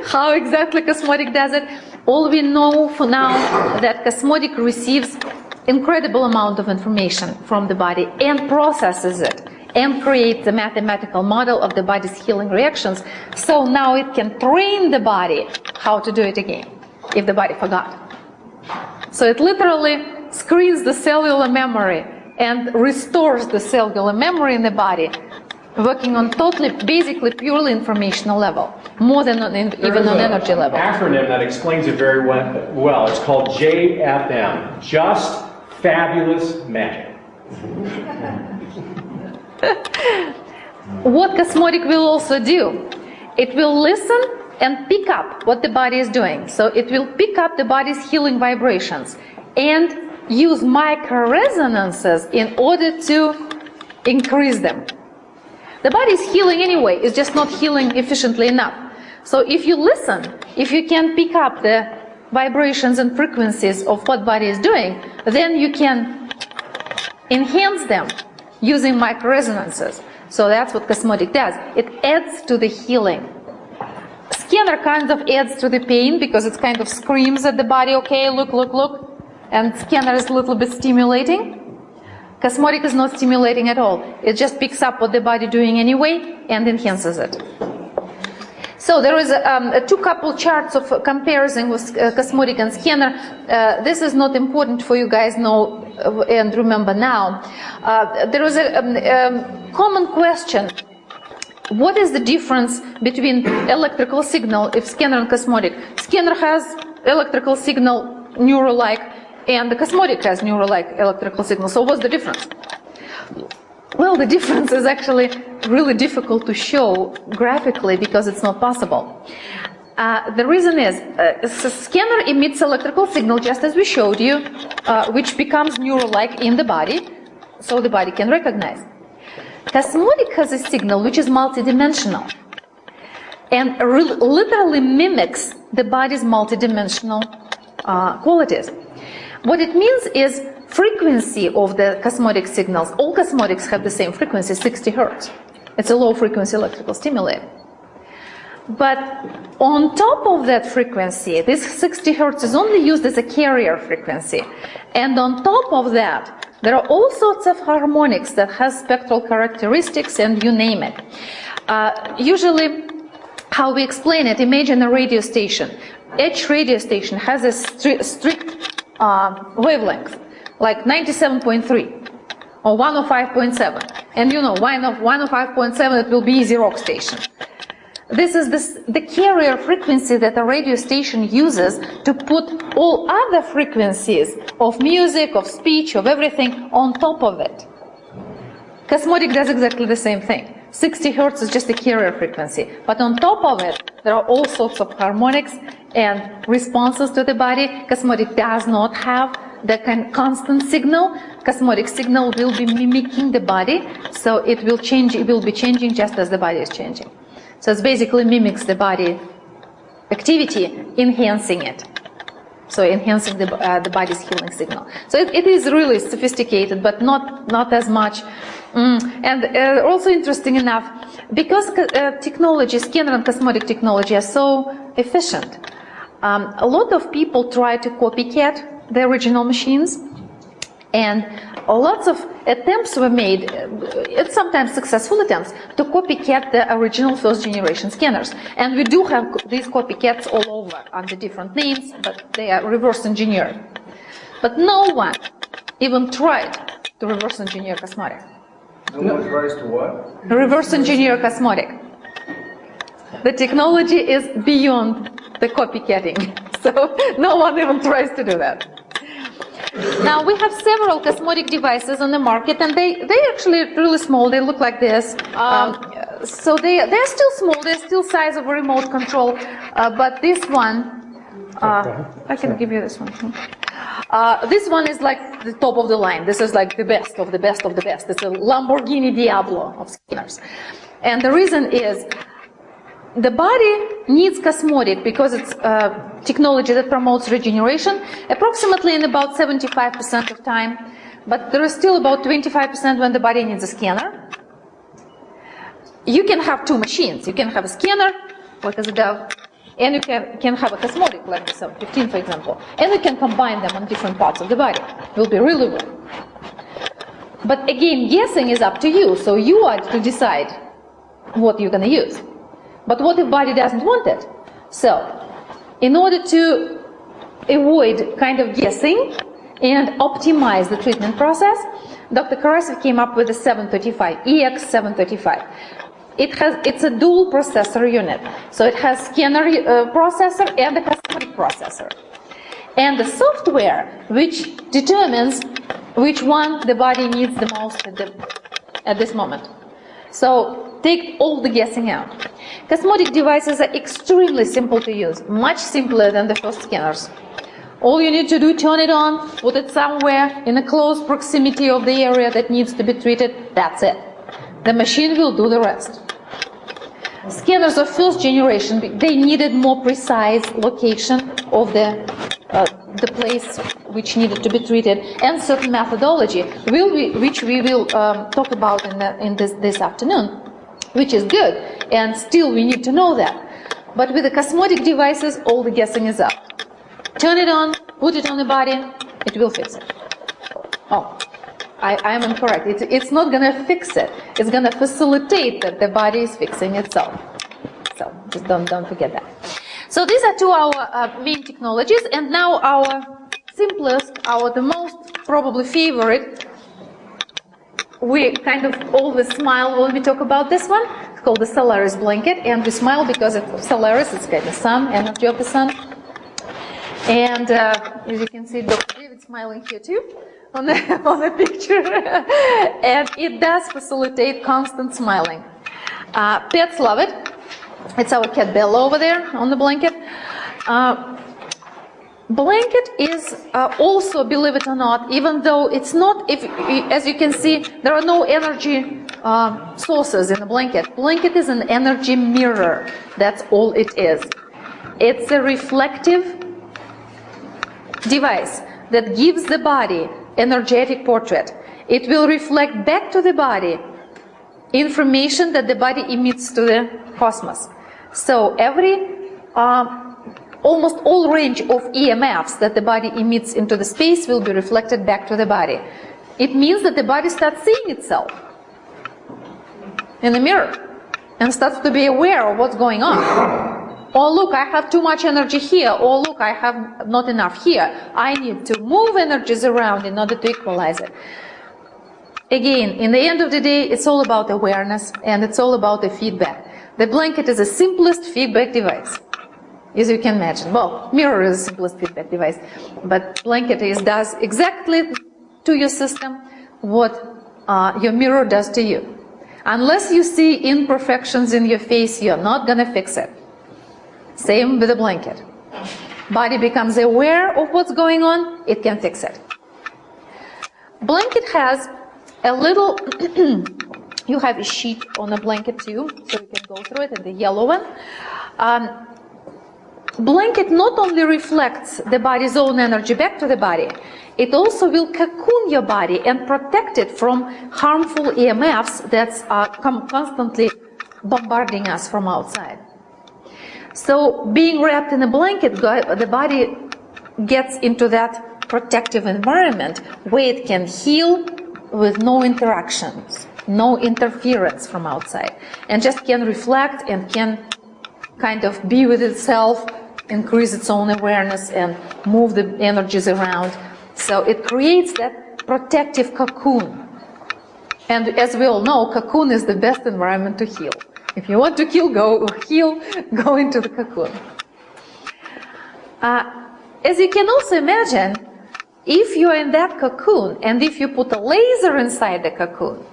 Speaker 1: how exactly Cosmotic does it. All we know for now that Cosmotic receives incredible amount of information from the body and processes it and creates a mathematical model of the body's healing reactions. So now it can train the body how to do it again, if the body forgot. So it literally screens the cellular memory and restores the cellular memory in the body, working on totally, basically, purely informational level, more than on even on energy level.
Speaker 2: Acronym that explains it very well. It's called JFM, Just Fabulous Magic.
Speaker 1: What Cosmotic will also do, it will listen and pick up what the body is doing. So it will pick up the body's healing vibrations and use microresonances in order to increase them. The body is healing anyway, it's just not healing efficiently enough. So if you listen, if you can pick up the vibrations and frequencies of what body is doing, then you can enhance them using microresonances. So that's what Cosmotic does. It adds to the healing. Scanner kind of adds to the pain because it kind of screams at the body, okay, look, look, look. And scanner is a little bit stimulating. Cosmotic is not stimulating at all. It just picks up what the body doing anyway and enhances it. So there is two couple charts of comparison with Cosmotic and scanner. This is not important for you guys know and remember now. There is a common question. What is the difference between electrical signal if scanner and Cosmotic? Scanner has electrical signal neural-like and the Cosmotic has neural-like electrical signal. So what's the difference? Well, the difference is actually really difficult to show graphically because it's not possible. The reason is, scanner emits electrical signal just as we showed you, which becomes neural-like in the body, so the body can recognize. Cosmotic has a signal which is multidimensional and literally mimics the body's multidimensional qualities. What it means is frequency of the Cosmotic signals. All Cosmotics have the same frequency, 60 Hertz. It's a low frequency electrical stimulator. But on top of that frequency, this 60 Hertz is only used as a carrier frequency. And on top of that, there are all sorts of harmonics that has spectral characteristics and you name it. Usually, how we explain it, imagine a radio station. Each radio station has a strict wavelength, like 97.3 or 105.7. And you know, 105.7, it will be easy rock station. This is the carrier frequency that a radio station uses to put all other frequencies of music, of speech, of everything on top of it. Cosmotic does exactly the same thing. 60 Hertz is just a carrier frequency. But on top of it, there are all sorts of harmonics and responses to the body. Cosmotic does not have the constant signal. Cosmotic signal will be mimicking the body, so it will change. It will be changing just as the body is changing. So it basically mimics the body activity, enhancing it. So enhancing the body's healing signal. So it is really sophisticated, but not as much. And also interesting enough, because technology, scanner and Cosmotic technology are so efficient, a lot of people try to copycat the original machines, and lots of attempts were made, sometimes successful attempts, to copycat the original first-generation scanners. And we do have these copycats all over under different names, but they are reverse engineered. But no one even tried to reverse engineer Cosmotic.
Speaker 6: No one tries to what?
Speaker 1: Reverse engineer Cosmotic. The technology is beyond the copycatting, so no one even tries to do that. Now we have several Cosmotic devices on the market, and they actually really small. They look like this. So they're still small. They're still size of a remote control. But this one, I can give you this one. This one is like the top of the line. This is like the best of the best of the best. It's a Lamborghini Diablo of scanners. And the reason is the body needs Cosmotic because it's technology that promotes regeneration approximately in about 75% of time. But there is still about 25% when the body needs a scanner. You can have two machines. You can have a scanner, like as a Dove, and you can have a Cosmotic, like the 715, for example. And you can combine them on different parts of the body. It will be really well. But again, guessing is up to you. So you are to decide what you're going to use. But what if body doesn't want it? So, in order to avoid kind of guessing and optimize the treatment process, Dr. Karasov came up with the 735, EX735. It's a dual processor unit. So it has scanner processor and a Cosmotic processor. And the software which determines which one the body needs the most at this moment. So take all the guessing out. Cosmotic devices are extremely simple to use, much simpler than the first scanners. All you need to do, turn it on, put it somewhere in a close proximity of the area that needs to be treated, that's it. The machine will do the rest. Scanners of first generation, they needed more precise location of the place which needed to be treated, and certain methodology, which we will talk about in this afternoon, which is good, and still we need to know that. But with the Cosmotic devices, all the guessing is up. Turn it on, put it on the body, it will fix it. Oh, I am incorrect. It's not going to fix it. It's going to facilitate that the body is fixing itself. So just don't forget that. So these are two our main technologies, and now our simplest, the most probably favorite. We kind of always smile when we talk about this one. It's called the Solaris blanket, and we smile because it's Solaris. It's got the sun, energy of the sun. And as you can see, Dr. David smiling here too on the picture. And it does facilitate constant smiling. Pets love it. It's our cat Bella over there on the blanket. Blanket is also, believe it or not, even though it's not, as you can see, there are no energy sources in the blanket. Blanket is an energy mirror. That's all it is. It's a reflective device that gives the body energetic portrait. It will reflect back to the body information that the body emits to the cosmos. So almost all range of EMFs that the body emits into the space will be reflected back to the body. It means that the body starts seeing itself in the mirror and starts to be aware of what's going on. Oh, look, I have too much energy here. Oh, look, I have not enough here. I need to move energies around in order to equalize it. Again, in the end of the day, it's all about awareness, and it's all about the feedback. The blanket is the simplest feedback device, as you can imagine. Well, mirror is the simplest feedback device, but blanket does exactly to your system what your mirror does to you. Unless you see imperfections in your face, you're not going to fix it. Same with the blanket. Body becomes aware of what's going on, it can fix it. Blanket has a little, you have a sheet on a blanket too, so you can go through it, and the yellow one. Blanket not only reflects the body's own energy back to the body, it also will cocoon your body and protect it from harmful EMFs that's constantly bombarding us from outside. So being wrapped in a blanket, the body gets into that protective environment where it can heal with no interactions, no interference from outside, and just can reflect and can kind of be with itself, increase its own awareness and move the energies around. So it creates that protective cocoon. And as we all know, cocoon is the best environment to heal. If you want to go into the cocoon. As you can also imagine, if you are in that cocoon and if you put a laser inside the cocoon,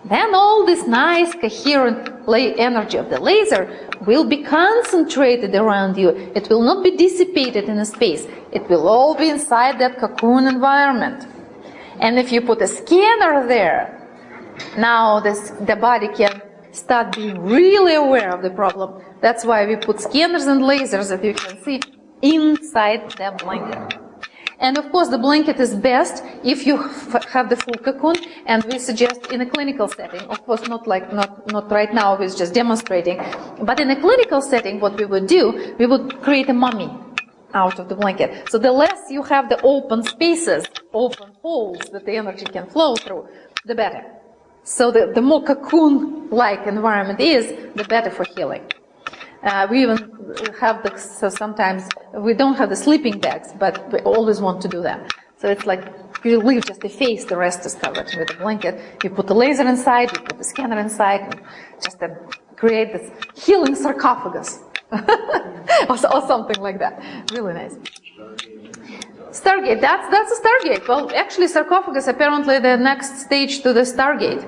Speaker 1: then all this nice coherent energy of the laser will be concentrated around you. It will not be dissipated in a space. It will all be inside that cocoon environment. And if you put a scanner there, now the body can start being really aware of the problem. That's why we put scanners and lasers, that you can see, inside that blanket. And of course, the blanket is best if you have the full cocoon, and we suggest in a clinical setting. Of course, not right now, we're just demonstrating. But in a clinical setting, what we would do, we would create a mummy out of the blanket. So the less you have the open spaces, open holes that the energy can flow through, the better. So the more cocoon-like environment is, the better for healing. We even have so sometimes we don't have the sleeping bags, but we always want to do that. So it's like you leave just the face, the rest is covered with a blanket. You put the laser inside, you put the scanner inside, and just create this healing sarcophagus. or something like that. Really nice. Stargate, that's a Stargate. Well, actually, sarcophagus apparently the next stage to the Stargate.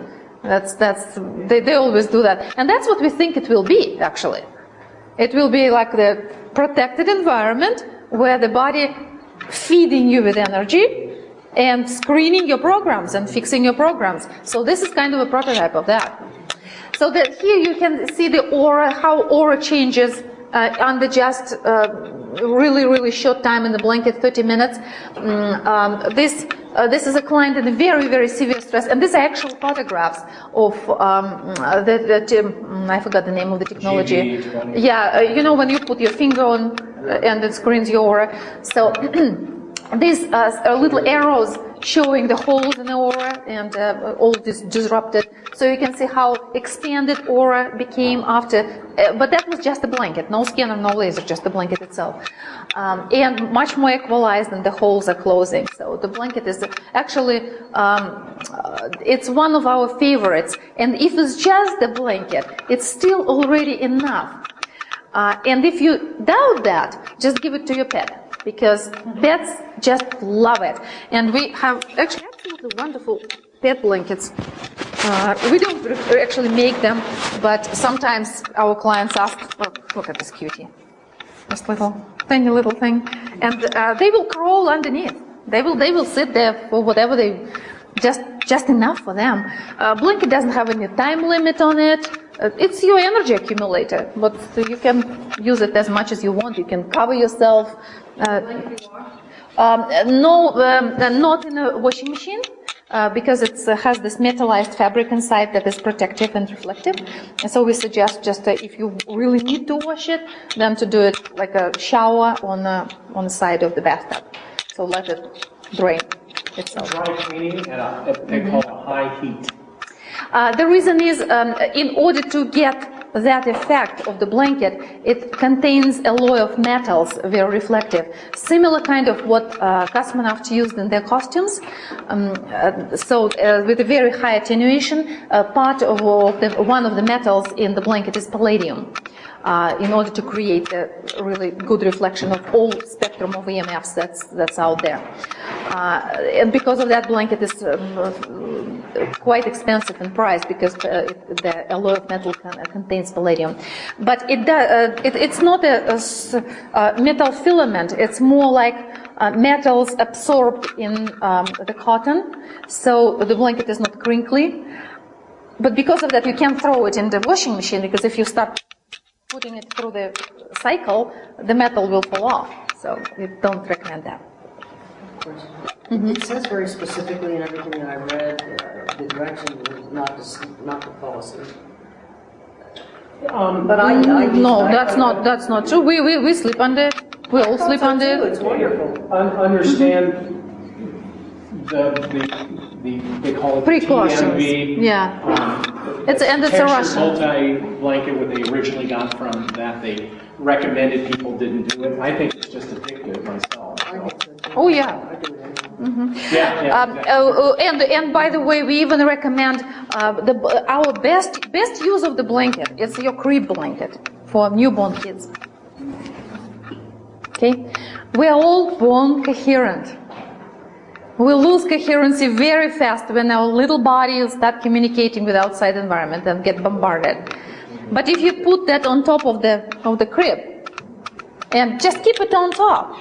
Speaker 1: They always do that, and that's what we think it will be. Actually, it will be like the protected environment where the body feeding you with energy and screening your programs and fixing your programs. So this is kind of a prototype of that. So that here you can see the aura, how aura changes under just really short time in the blanket, 30 minutes. This is a client in a very severe stress, and these are actual photographs of I forgot the name of the technology. Yeah, you know when you put your finger on and it screens your aura. So these are little arrows showing the holes in the aura and all this disrupted. So you can see how expanded aura became after, but that was just a blanket, no scanner, no laser, just the blanket itself. And much more equalized and the holes are closing. So the blanket is actually, it's one of our favorites. And if it's just the blanket, it's still already enough. And if you doubt that, just give it to your pet, because pets just love it. And we have actually absolutely wonderful pet blankets. We don't actually make them, but sometimes our clients ask, oh, look at this cutie, this tiny little thing, and they will crawl underneath. They will sit there for whatever they, just enough for them. Blanket doesn't have any time limit on it. It's your energy accumulator, but you can use it as much as you want. You can cover yourself. No, not in a washing machine. Because it has this metallized fabric inside that is protective and reflective. And so we suggest just if you really need to wash it, then to do it like a shower on the side of the bathtub. So let it drain itself.
Speaker 2: Dry cleaning at they call it high heat.
Speaker 1: The reason is in order to get that effect of the blanket, it contains alloy of metals, very reflective. Similar kind of what cosmonauts used in their costumes. With a very high attenuation, part of one of the metals in the blanket is palladium. In order to create a really good reflection of all spectrum of EMFs that's out there. And because of that, blanket is quite expensive in price because the alloy of metal contains palladium. But it's not a metal filament. It's more like metals absorbed in the cotton, so the blanket is not crinkly. But because of that, you can't throw it in the washing machine, because if you start putting it through the cycle, the metal will fall off. So we don't recommend that.
Speaker 3: It says very specifically in everything that I read, the direction is not to fall asleep. But
Speaker 1: that's not true. We sleep under it. We all sleep under it.
Speaker 3: It's wonderful.
Speaker 2: Understand they call it
Speaker 1: precautions.
Speaker 2: TMV.
Speaker 1: Yeah. It's a Russian.
Speaker 2: Multi-blanket, what they originally got from that, they recommended people didn't do it. I think it's just addictive myself. So.
Speaker 1: Oh yeah. And by the way, we even recommend our best use of the blanket is your crib blanket for newborn kids. Okay, we are all born coherent. We lose coherency very fast when our little bodies start communicating with outside environment and get bombarded. But if you put that on top of the crib and just keep it on top,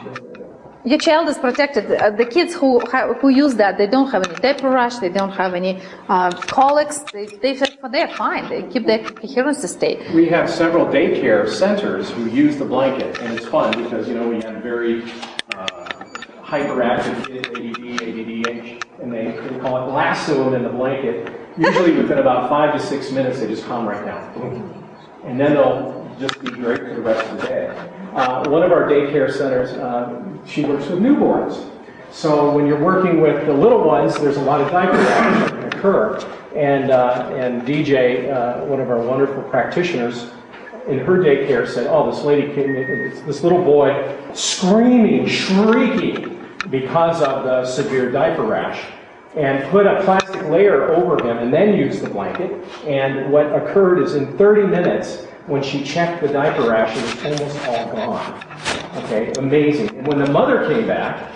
Speaker 1: your child is protected. The kids who use that, they don't have any diaper rash, they don't have any colics. They're fine. They keep their coherency state.
Speaker 2: We have several daycare centers who use the blanket, and it's fun because, you know, we have very hyperactive kids, ADD, ADDH, and they call it lasso them in the blanket. Usually within about 5 to 6 minutes, they just calm right down. And then they'll just be great for the rest of the day. One of our daycare centers, she works with newborns. So when you're working with the little ones, there's a lot of diaper rash that can occur. And DJ, one of our wonderful practitioners, in her daycare said, oh, this lady came in, this little boy screaming, shrieking because of the severe diaper rash, and put a plastic layer over him and then used the blanket. And what occurred is in 30 minutes, when she checked the diaper rash, it was almost all gone. Okay, amazing. And when the mother came back,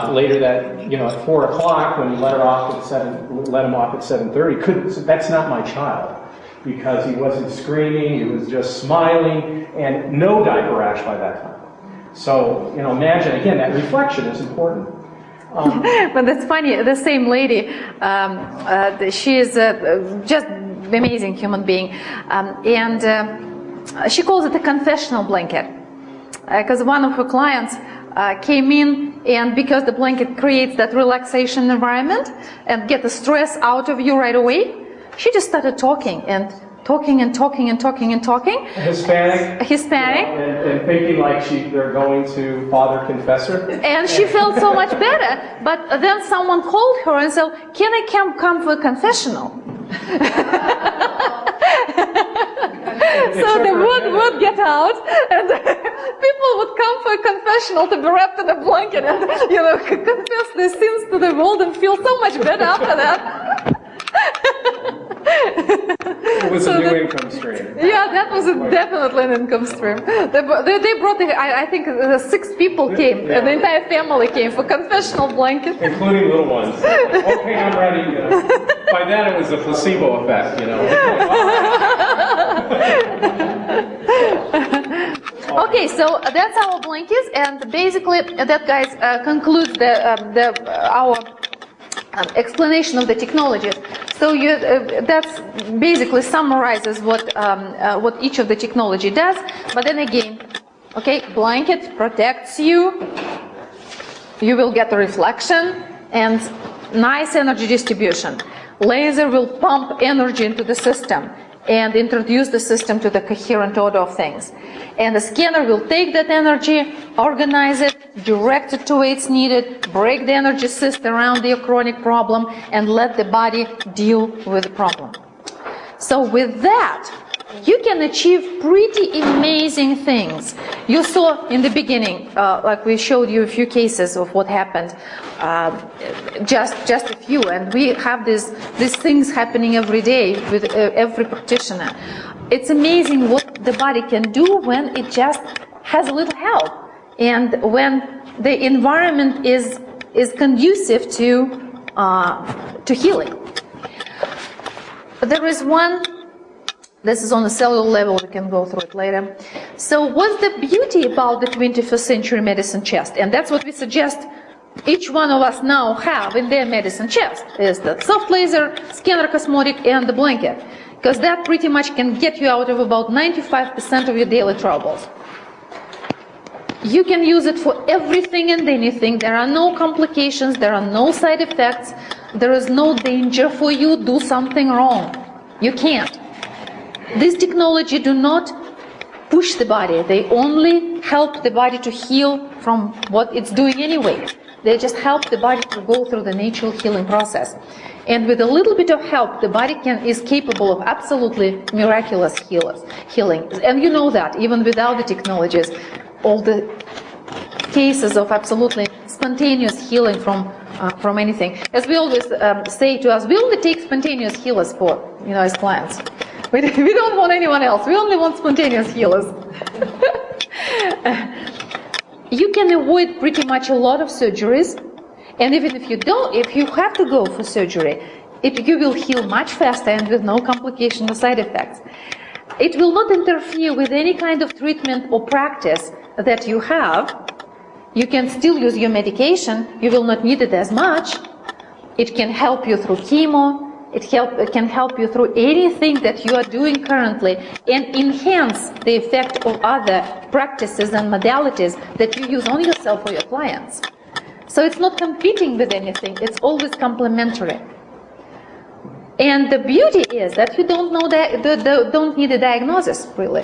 Speaker 2: later that, you know, at 4 o'clock, when you let him off at 7:30, that's not my child, because he wasn't screaming, he was just smiling, and no diaper rash by that time. So, you know, imagine, again, that reflection is important.
Speaker 1: But that's funny, the same lady, she is just an amazing human being, and she calls it a confessional blanket, because one of her clients came in, and because the blanket creates that relaxation environment and get the stress out of you right away, she just started talking and talking and talking and talking and talking.
Speaker 2: Hispanic.
Speaker 1: You know,
Speaker 2: and thinking like they're going to Father Confessor.
Speaker 1: And she felt so much better. But then someone called her and said, can I come for a confessional? So the word would get out, and people would come for a confessional to be wrapped in a blanket and, you know, confess their sins to the world and feel so much better after that.
Speaker 2: It was a new income stream.
Speaker 1: Yeah, that was definitely an income stream. They brought, I think, 6 people came, and the entire family came for confessional blanket.
Speaker 2: Including little ones. Okay, I'm ready. You know. By then it was a placebo effect, you know. Okay, so that's our blankets, and basically that, guys, concludes our explanation of the technologies. So that basically summarizes what each of the technology does. But then again, okay, blanket protects you. You will get the reflection and nice energy distribution. Laser will pump energy into the system and introduce the system to the coherent order of things. And the scanner will take that energy, organize it, direct it to where it's needed, break the energy system around the chronic problem, and let the body deal with the problem. So with that, you can achieve pretty amazing things. You saw in the beginning, like we showed you a few cases of what happened, just a few, and we have these things happening every day with every practitioner. It's amazing what the body can do when it just has a little help, and when the environment is conducive to healing. There is one. This is on a cellular level, we can go through it later. So what's the beauty about the 21st century medicine chest? And that's what we suggest each one of us now have in their medicine chest, is the soft laser, scanner cosmetic, and the blanket. Because that pretty much can get you out of about 95% of your daily troubles. You can use it for everything and anything. There are no complications, there are no side effects, there is no danger for you to do something wrong. You can't. This technology do not push the body. They only help the body to heal from what it's doing anyway. They just help the body to go through the natural healing process. And with a little bit of help, the body is capable of absolutely miraculous healing. And you know that, even without the technologies, all the cases of absolutely spontaneous healing from anything. As we always say to us, we only take spontaneous healers for, as clients. We don't want anyone else. We only want spontaneous healers. You can avoid pretty much a lot of surgeries,
Speaker 1: And even if you don't, if you have to go for surgery, you will heal much faster and with no complication or side effects. It will not interfere with any kind of treatment or practice that you have. You can still use your medication. You will not need it as much. It can help you through chemo. It can help you through anything that you are doing currently and enhance the effect of other practices and modalities that you use on yourself or your clients. So it's not competing with anything. It's always complementary. And the beauty is that you don't know don't need a diagnosis, really.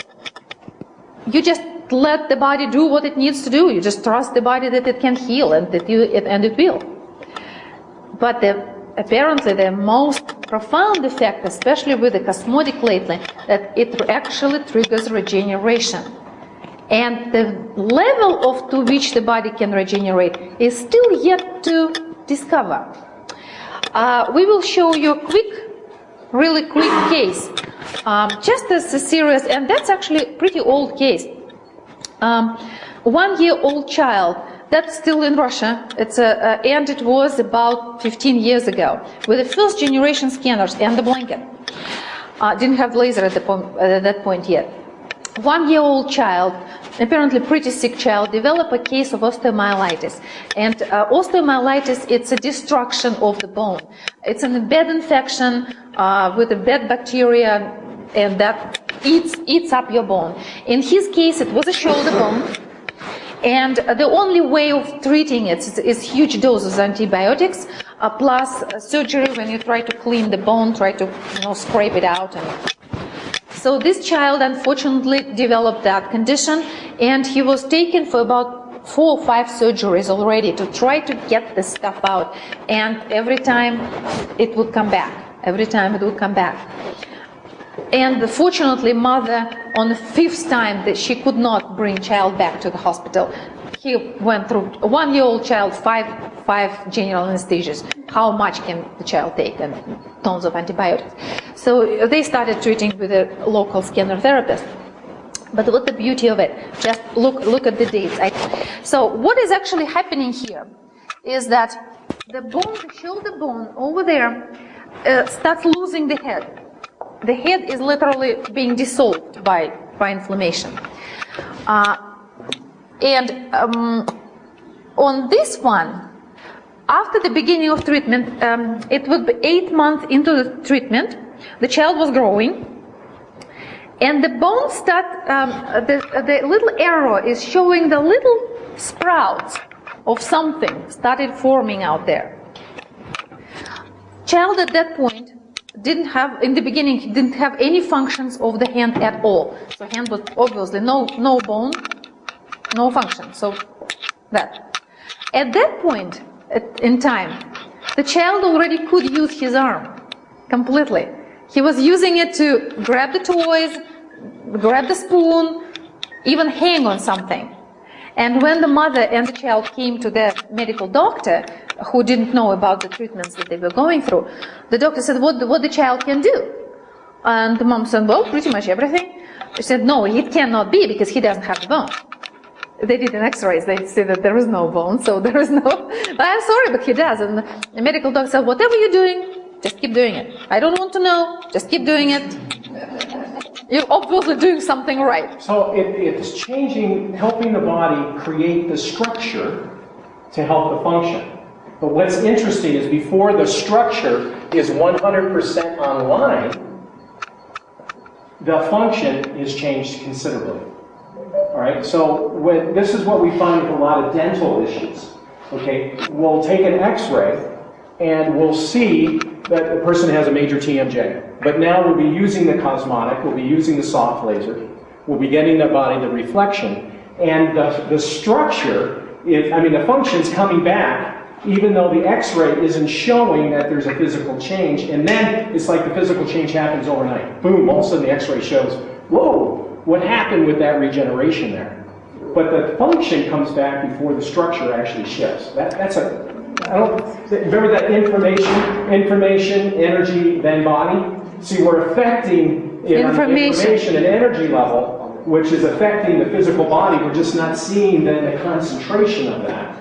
Speaker 1: You just let the body do what it needs to do. You just trust the body that it can heal and that it will. But apparently the most profound effect, especially with the cosmetic lately, that it actually triggers regeneration. And the level to which the body can regenerate is still yet to discover. We will show you a really quick case, just as a serious, and that's actually a pretty old case. 1-year-old child, that's still in Russia, and it was about 15 years ago, with the first generation scanners and the blanket. Didn't have laser at that point yet. 1-year-old child, apparently pretty sick child, developed a case of osteomyelitis. And osteomyelitis, it's a destruction of the bone. It's an bad infection with a bad bacteria, and that eats up your bone. In his case, it was a shoulder bone. And the only way of treating it is huge doses of antibiotics, plus surgery when you try to clean the bone, try to scrape it out. So this child unfortunately developed that condition, and he was taken for about 4 or 5 surgeries already to try to get this stuff out. And every time it would come back. Every time it would come back. And fortunately, mother, on the 5th time, that she could not bring child back to the hospital. He went through 1-year-old child, 5 general anesthesias. How much can the child take? And tons of antibiotics. So they started treating with a local scanner therapist. But what's the beauty of it? Just look at the dates. So what is actually happening here is that the bone, the shoulder bone over there, starts losing the head. The head is literally being dissolved by inflammation. On this one, after the beginning of treatment, it would be 8 months into the treatment, the child was growing, and the bone the little arrow is showing the little sprouts of something started forming out there. Child at that point in the beginning, didn't have any functions of the hand at all. So hand was obviously no bone, no function. So that. At that point in time, the child already could use his arm completely. He was using it to grab the toys, grab the spoon, even hang on something. And when the mother and the child came to the medical doctor, who didn't know about the treatments that they were going through, the doctor said, what the child can do? And the mom said, well, pretty much everything. She said, no, it cannot be because he doesn't have the bone. They did an x-rays, they see that there is no bone, so there is no, I'm sorry, but he does. And the medical doctor said, whatever you're doing, just keep doing it. I don't want to know, just keep doing it. You're obviously doing something right.
Speaker 2: So it's changing, helping the body create the structure to help the function. But what's interesting is before the structure is 100% online, the function is changed considerably. All right, so this is what we find with a lot of dental issues. Okay, we'll take an x-ray and we'll see that the person has a major TMJ. But now we'll be using the cosmetic, we'll be using the soft laser, we'll be getting the body the reflection, and the structure is, the function's coming back even though the x-ray isn't showing that there's a physical change, and then it's like the physical change happens overnight. Boom, all of a sudden the x-ray shows, whoa, what happened with that regeneration there? But the function comes back before the structure actually shifts. Remember that information, energy, then body? See, we're affecting it on the information and energy level, which is affecting the physical body. We're just not seeing then the concentration of that.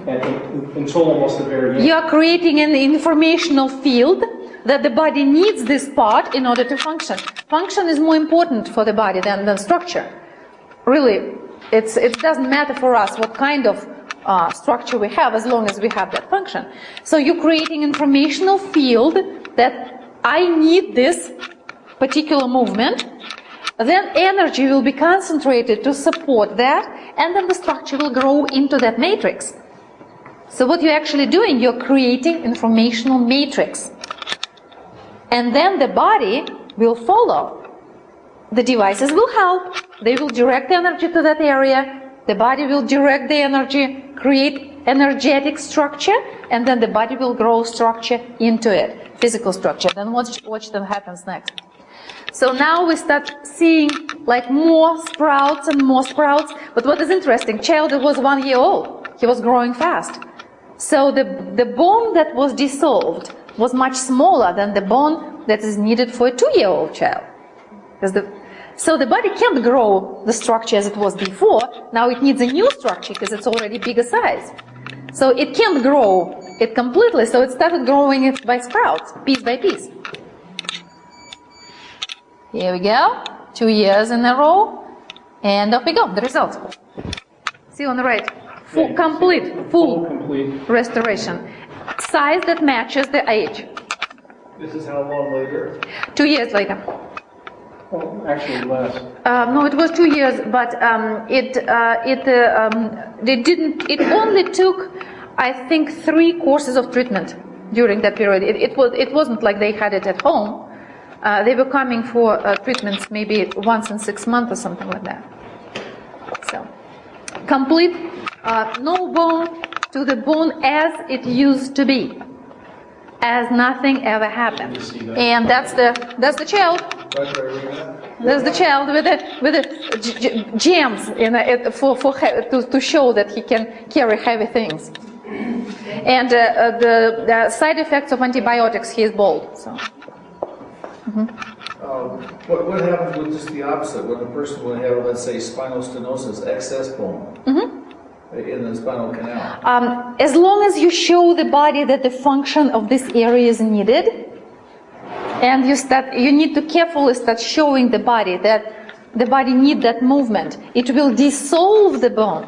Speaker 2: until almost the very end.
Speaker 1: You are creating an informational field that the body needs this part in order to function. Function is more important for the body than structure. Really, it doesn't matter for us what kind of structure we have as long as we have that function. So you're creating informational field that I need this particular movement, then energy will be concentrated to support that, and then the structure will grow into that matrix. So what you're actually doing, you're creating informational matrix. And then the body will follow. The devices will help. They will direct energy to that area. The body will direct the energy, create energetic structure, and then the body will grow structure into it, physical structure. Then watch what happens next. So now we start seeing like more sprouts and more sprouts. But what is interesting, child that was 1 year old, he was growing fast. So the bone that was dissolved was much smaller than the bone that is needed for a 2-year-old child. So the body can't grow the structure as it was before. Now it needs a new structure because it's already bigger size. So it can't grow it completely, so it started growing it by sprouts, piece by piece. Here we go, 2 years in a row, and off we go, the result. See on the right, full complete restoration. Size that matches the age.
Speaker 6: This is how long later?
Speaker 1: 2 years later.
Speaker 2: Well, actually less.
Speaker 1: No, it was 2 years, but it only took, I think, 3 courses of treatment during that period. It wasn't like they had it at home. They were coming for treatments maybe once in 6 months or something like that. So, complete, no bone to the bone as it used to be, as nothing ever happened. And that's the child. There's the child with the gems in it to show that he can carry heavy things. And the side effects of antibiotics, he is bald. So.
Speaker 6: What happens with just the opposite? When a person will have, let's say, spinal stenosis, excess bone in the spinal canal?
Speaker 1: As long as you show the body that the function of this area is needed, and you need to carefully start showing the body that the body needs that movement. It will dissolve the bone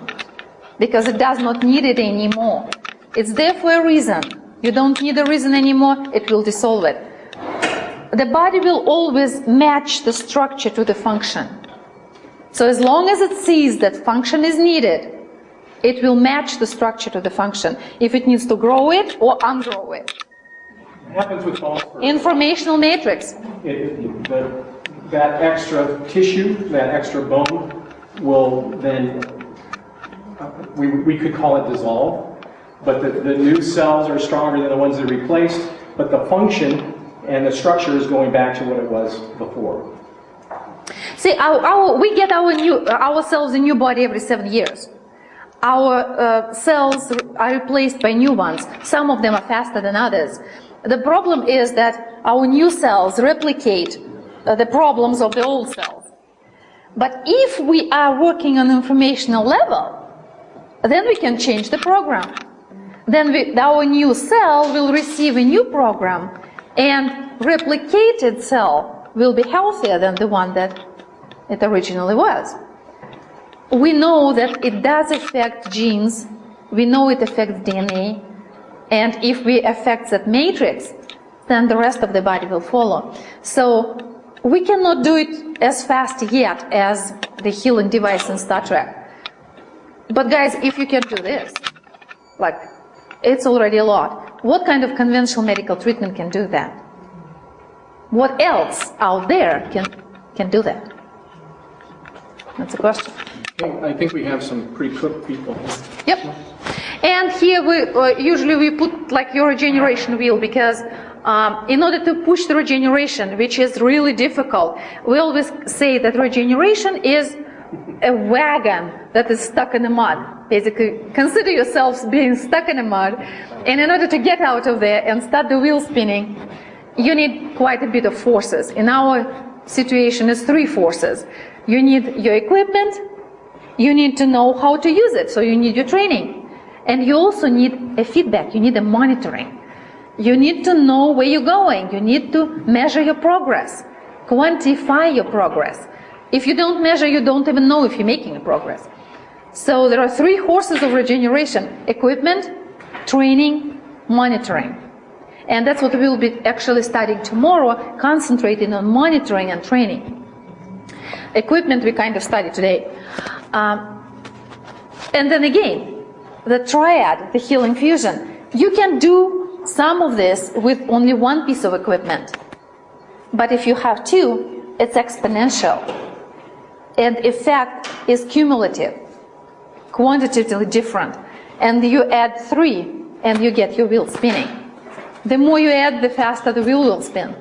Speaker 1: because it does not need it anymore. It's there for a reason. You don't need a reason anymore, it will dissolve it. The body will always match the structure to the function. So as long as it sees that function is needed, it will match the structure to the function. If it needs to grow it or ungrow it.
Speaker 2: It happens with bones.
Speaker 1: Informational matrix.
Speaker 2: That extra tissue, that extra bone, will then, we could call it dissolve, but the new cells are stronger than the ones that replaced, but the function and the structure is going back to what it was before.
Speaker 1: See, we get our cells a new body every 7 years. Our cells are replaced by new ones. Some of them are faster than others. The problem is that our new cells replicate the problems of the old cells. But if we are working on informational level, then we can change the program. Then our new cell will receive a new program, and replicated cell will be healthier than the one that it originally was. We know that it does affect genes, we know it affects DNA, and if we affect that matrix, then the rest of the body will follow. So we cannot do it as fast yet as the healing device in Star Trek. But guys, if you can do this, like, it's already a lot. What kind of conventional medical treatment can do that? What else out there can do that? That's a question.
Speaker 2: I think we have some pretty cooked people.
Speaker 1: Yep. And here we usually we put like your regeneration wheel, because in order to push the regeneration, which is really difficult, we always say that regeneration is a wagon that is stuck in the mud. Basically, consider yourselves being stuck in the mud, and in order to get out of there and start the wheel spinning, you need quite a bit of forces. In our situation, it's 3 forces. You need your equipment, you need to know how to use it, so you need your training. And you also need a feedback, you need a monitoring. You need to know where you're going, you need to measure your progress, quantify your progress. If you don't measure, you don't even know if you're making a progress. So there are 3 horses of regeneration: equipment, training, monitoring. And that's what we will be actually studying tomorrow, concentrating on monitoring and training. Equipment we kind of studied today. And then again, the triad, the healing fusion. You can do some of this with only one piece of equipment. But if you have 2, it's exponential. And effect is cumulative, quantitatively different. And you add 3, and you get your wheel spinning. The more you add, the faster the wheel will spin.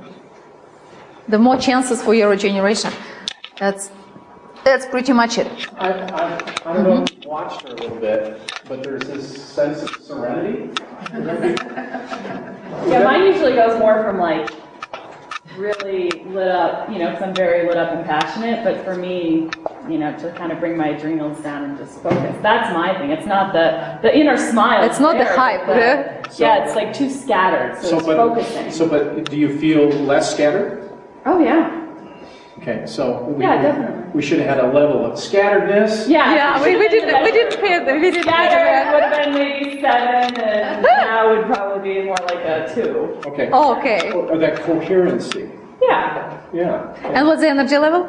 Speaker 1: The more chances for your regeneration. That's pretty much it.
Speaker 2: I don't know if you've watched her a little bit, but there's this sense of serenity.
Speaker 7: Yeah, mine usually goes more from like really lit up, you know, because I'm very lit up and passionate, but for me, you know, to kind of bring my adrenals down and just focus. That's my thing. It's not the inner smile.
Speaker 1: It's not the hype.
Speaker 7: Yeah, it's like too scattered, so it's focusing.
Speaker 2: But do you feel less scattered?
Speaker 7: Oh, yeah.
Speaker 2: Okay, so
Speaker 7: definitely.
Speaker 2: We should have had a level of scatteredness.
Speaker 1: Yeah, we didn't pay the we didn't
Speaker 7: Scattered would have been maybe 7, and now would probably be more like a 2.
Speaker 2: Okay.
Speaker 1: Oh, okay.
Speaker 2: Or that coherency.
Speaker 7: Yeah.
Speaker 2: Yeah.
Speaker 1: And what's the energy level?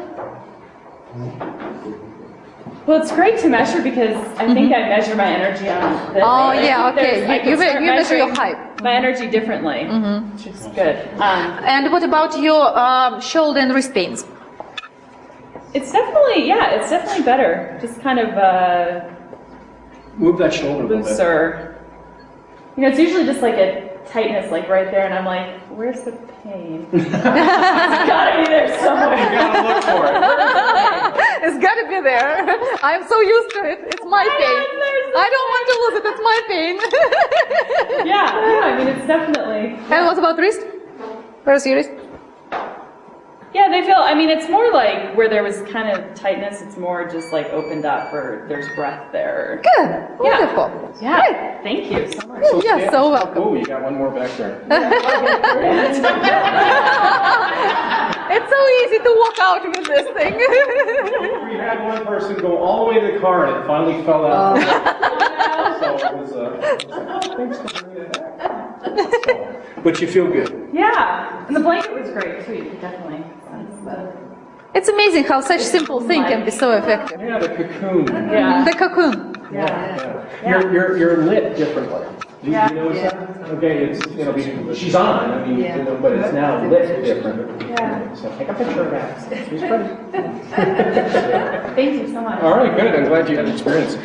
Speaker 7: Well, it's great to measure because I think I measure my energy on this.
Speaker 1: Oh, yeah, okay.
Speaker 7: I can
Speaker 1: You
Speaker 7: start
Speaker 1: measure your
Speaker 7: measuring
Speaker 1: hype.
Speaker 7: My energy differently, which is good.
Speaker 1: And what about your shoulder and wrist pains?
Speaker 7: It's definitely better. Just kind of
Speaker 2: Move that shoulder a little bit.
Speaker 7: looser. You know, it's usually just like a tightness, like right there, and I'm like, where's the pain? It's gotta be there somewhere.
Speaker 2: You gotta look for it.
Speaker 1: It's got to be there. I'm so used to it. It's my pain. I don't want to lose it. It's my pain.
Speaker 7: Yeah, I mean, it's definitely.
Speaker 1: And what about wrist? Where's your wrist?
Speaker 7: Yeah, they feel, I mean, it's more like where there was kind of tightness, it's more just like opened up, or there's breath there.
Speaker 1: Good. Wonderful.
Speaker 7: Yeah.
Speaker 1: Great.
Speaker 7: Thank you so much.
Speaker 1: You're so welcome.
Speaker 2: Oh, you got one more back there.
Speaker 1: It's so easy to walk out with this thing.
Speaker 2: We had one person go all the way to the car and it finally fell out. So it was, thanks for bringing it back. So, but you feel good.
Speaker 7: Yeah, and the blanket was great too, you could definitely sense the...
Speaker 1: It's amazing how such simple thing can be so effective.
Speaker 2: Yeah, the cocoon.
Speaker 7: Yeah.
Speaker 1: The cocoon.
Speaker 7: Yeah.
Speaker 2: You're lit differently. Do you
Speaker 7: Yeah.
Speaker 2: notice that? Okay, it's, she's on, I mean, but it's now lit different.
Speaker 7: Yeah.
Speaker 2: So take a picture of that. She's pretty.
Speaker 7: Thank you so much.
Speaker 2: All right, good. I'm glad you had an experience.